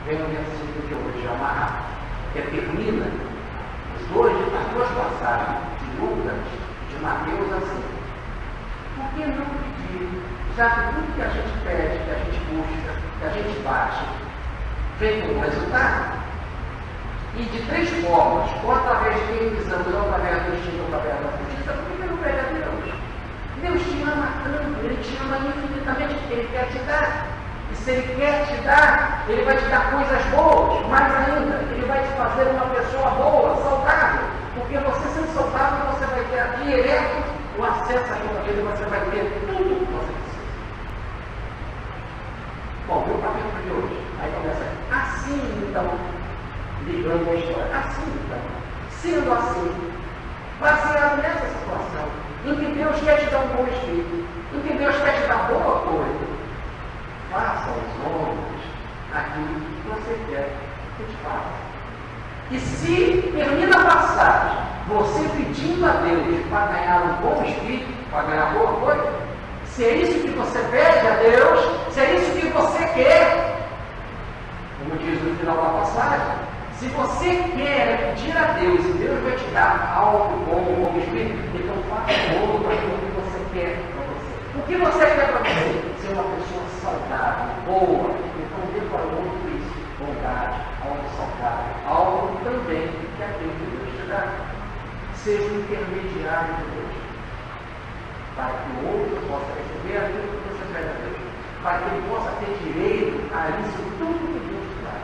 vem o versículo de hoje, amarrar, que termina as duas passagens de Lucas, de Mateus, assim. Por que não pedir? Já que tudo que a gente pede, que a gente busca, que a gente bate, vem com resultado? E de três formas, ou através de quem pisamos, ou através do instinto, ou através da justiça, por que não pede a Deus? Deus te ama tanto, Ele te ama infinitamente, Ele quer te dar. E se Ele quer te dar, Ele vai te dar coisas boas, mais ainda, Ele vai te fazer uma pessoa boa, saudável. Porque você sendo saudável, você vai ter direto o acesso à sua vida, você vai ter tudo o que você precisa. Bom, meu capítulo de hoje, aí começa assim, então, ligando a história. Assim, então, sendo assim, baseado nessa situação, em que Deus quer te dar um bom espírito, em que Deus quer te dar boa coisa, faça aos homens aquilo que você quer que te faça. E se termina a passagem, você pedindo a Deus para ganhar um bom espírito, para ganhar boa coisa, se é isso que você pede a Deus, se é isso que você quer, como diz no final da passagem, se você quer pedir a Deus e Deus vai te dar algo bom, um bom espírito, então faça bom para aquilo que você quer para você. O que você quer para você? Ser uma pessoa saudável, boa. Então dê para o outro isso, bondade, algo saudável, algo também que aquilo que Deus te dá. Seja um intermediário de Deus, para que o outro possa receber aquilo que você pede a Deus, para que ele possa ter direito a isso tudo que Deus te dá.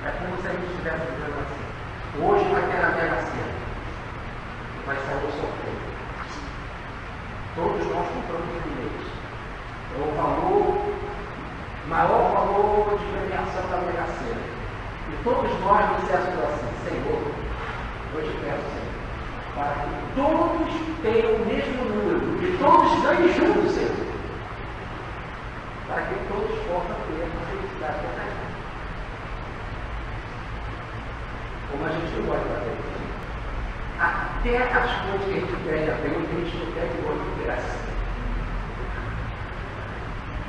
É como se a gente estivesse dizendo assim: hoje vai ter a Mega Sena, vai sair o sorteio. Todos nós compramos bilhetes. É o valor, maior valor de premiação da Mega Sena. E todos nós dissemos assim: Senhor, eu te peço, Senhor, para que todos tenham o mesmo número e todos ganhem juntos, Senhor, para que todos possam ter a felicidade eterna. Como a gente não gosta de fazer isso. Até as coisas que a gente pede a Deus, a gente não quer que o outro graça.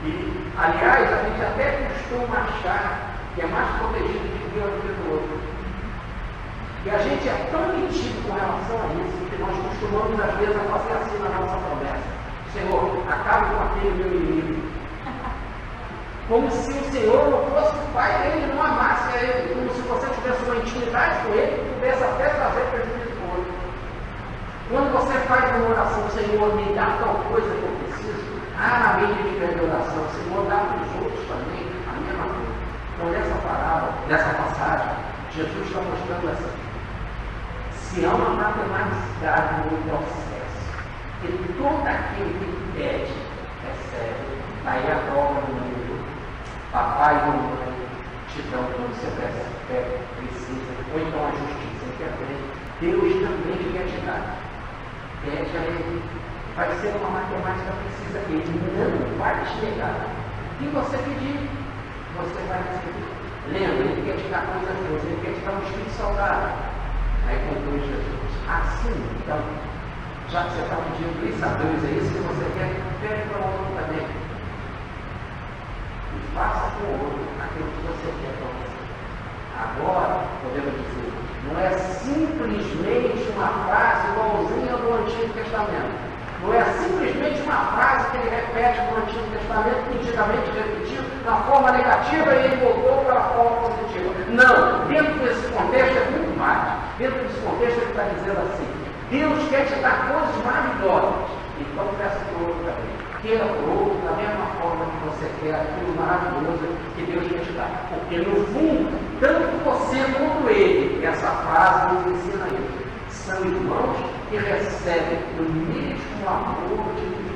E, aliás, a gente até costuma achar que é mais protegido de Deus do que do outro. E a gente é tão metido com relação a isso que nós costumamos, às vezes, a fazer assim na nossa promessa: Senhor, acabe com aquele meu inimigo. Como se o Senhor não fosse o pai dele, não amasse a ele. Como se você tivesse uma intimidade com ele que pudesse até trazer prejuízo para o outro. Quando você faz uma oração: Senhor, me dá tal coisa que eu preciso, raramente a gente pede oração: Senhor, dá para os outros também a mesma coisa. Então, nessa parábola, nessa passagem, Jesus está mostrando assim: se há uma matemática no processo, que todo aquele que pede Aí a prova do mundo, papai e mamãe te dão quando você precisa, ou então a justiça que aprende. Deus também quer te dar. Pede a Ele. Vai ser uma matemática precisa. Ele não vai te negar. E você pedir, você vai receber. Lembra, Ele quer te dar coisas boas, Ele quer te dar um espírito saudável. Aí conclui Jesus. Assim, então, já que você está pedindo isso a Deus, é isso que você quer, pede para o outro também. E faça com o outro aquilo que você quer para você. Agora, podemos dizer, não é simplesmente uma frase igualzinha do Antigo Testamento. Não é simplesmente uma frase que ele repete no Antigo Testamento, nitidamente repetido, na forma negativa e ele voltou para a forma positiva. Não, dentro desse contexto é muito mais. Dentro desse contexto ele está dizendo assim, Deus quer te dar coisas maravilhosas. Então peça para o outro também. Queira para o outro da mesma forma que você quer aquilo maravilhoso que Deus quer te dar. Porque no fundo, tanto você quanto ele, essa frase nos ensina isso. São irmãos que recebem o mesmo amor de Deus.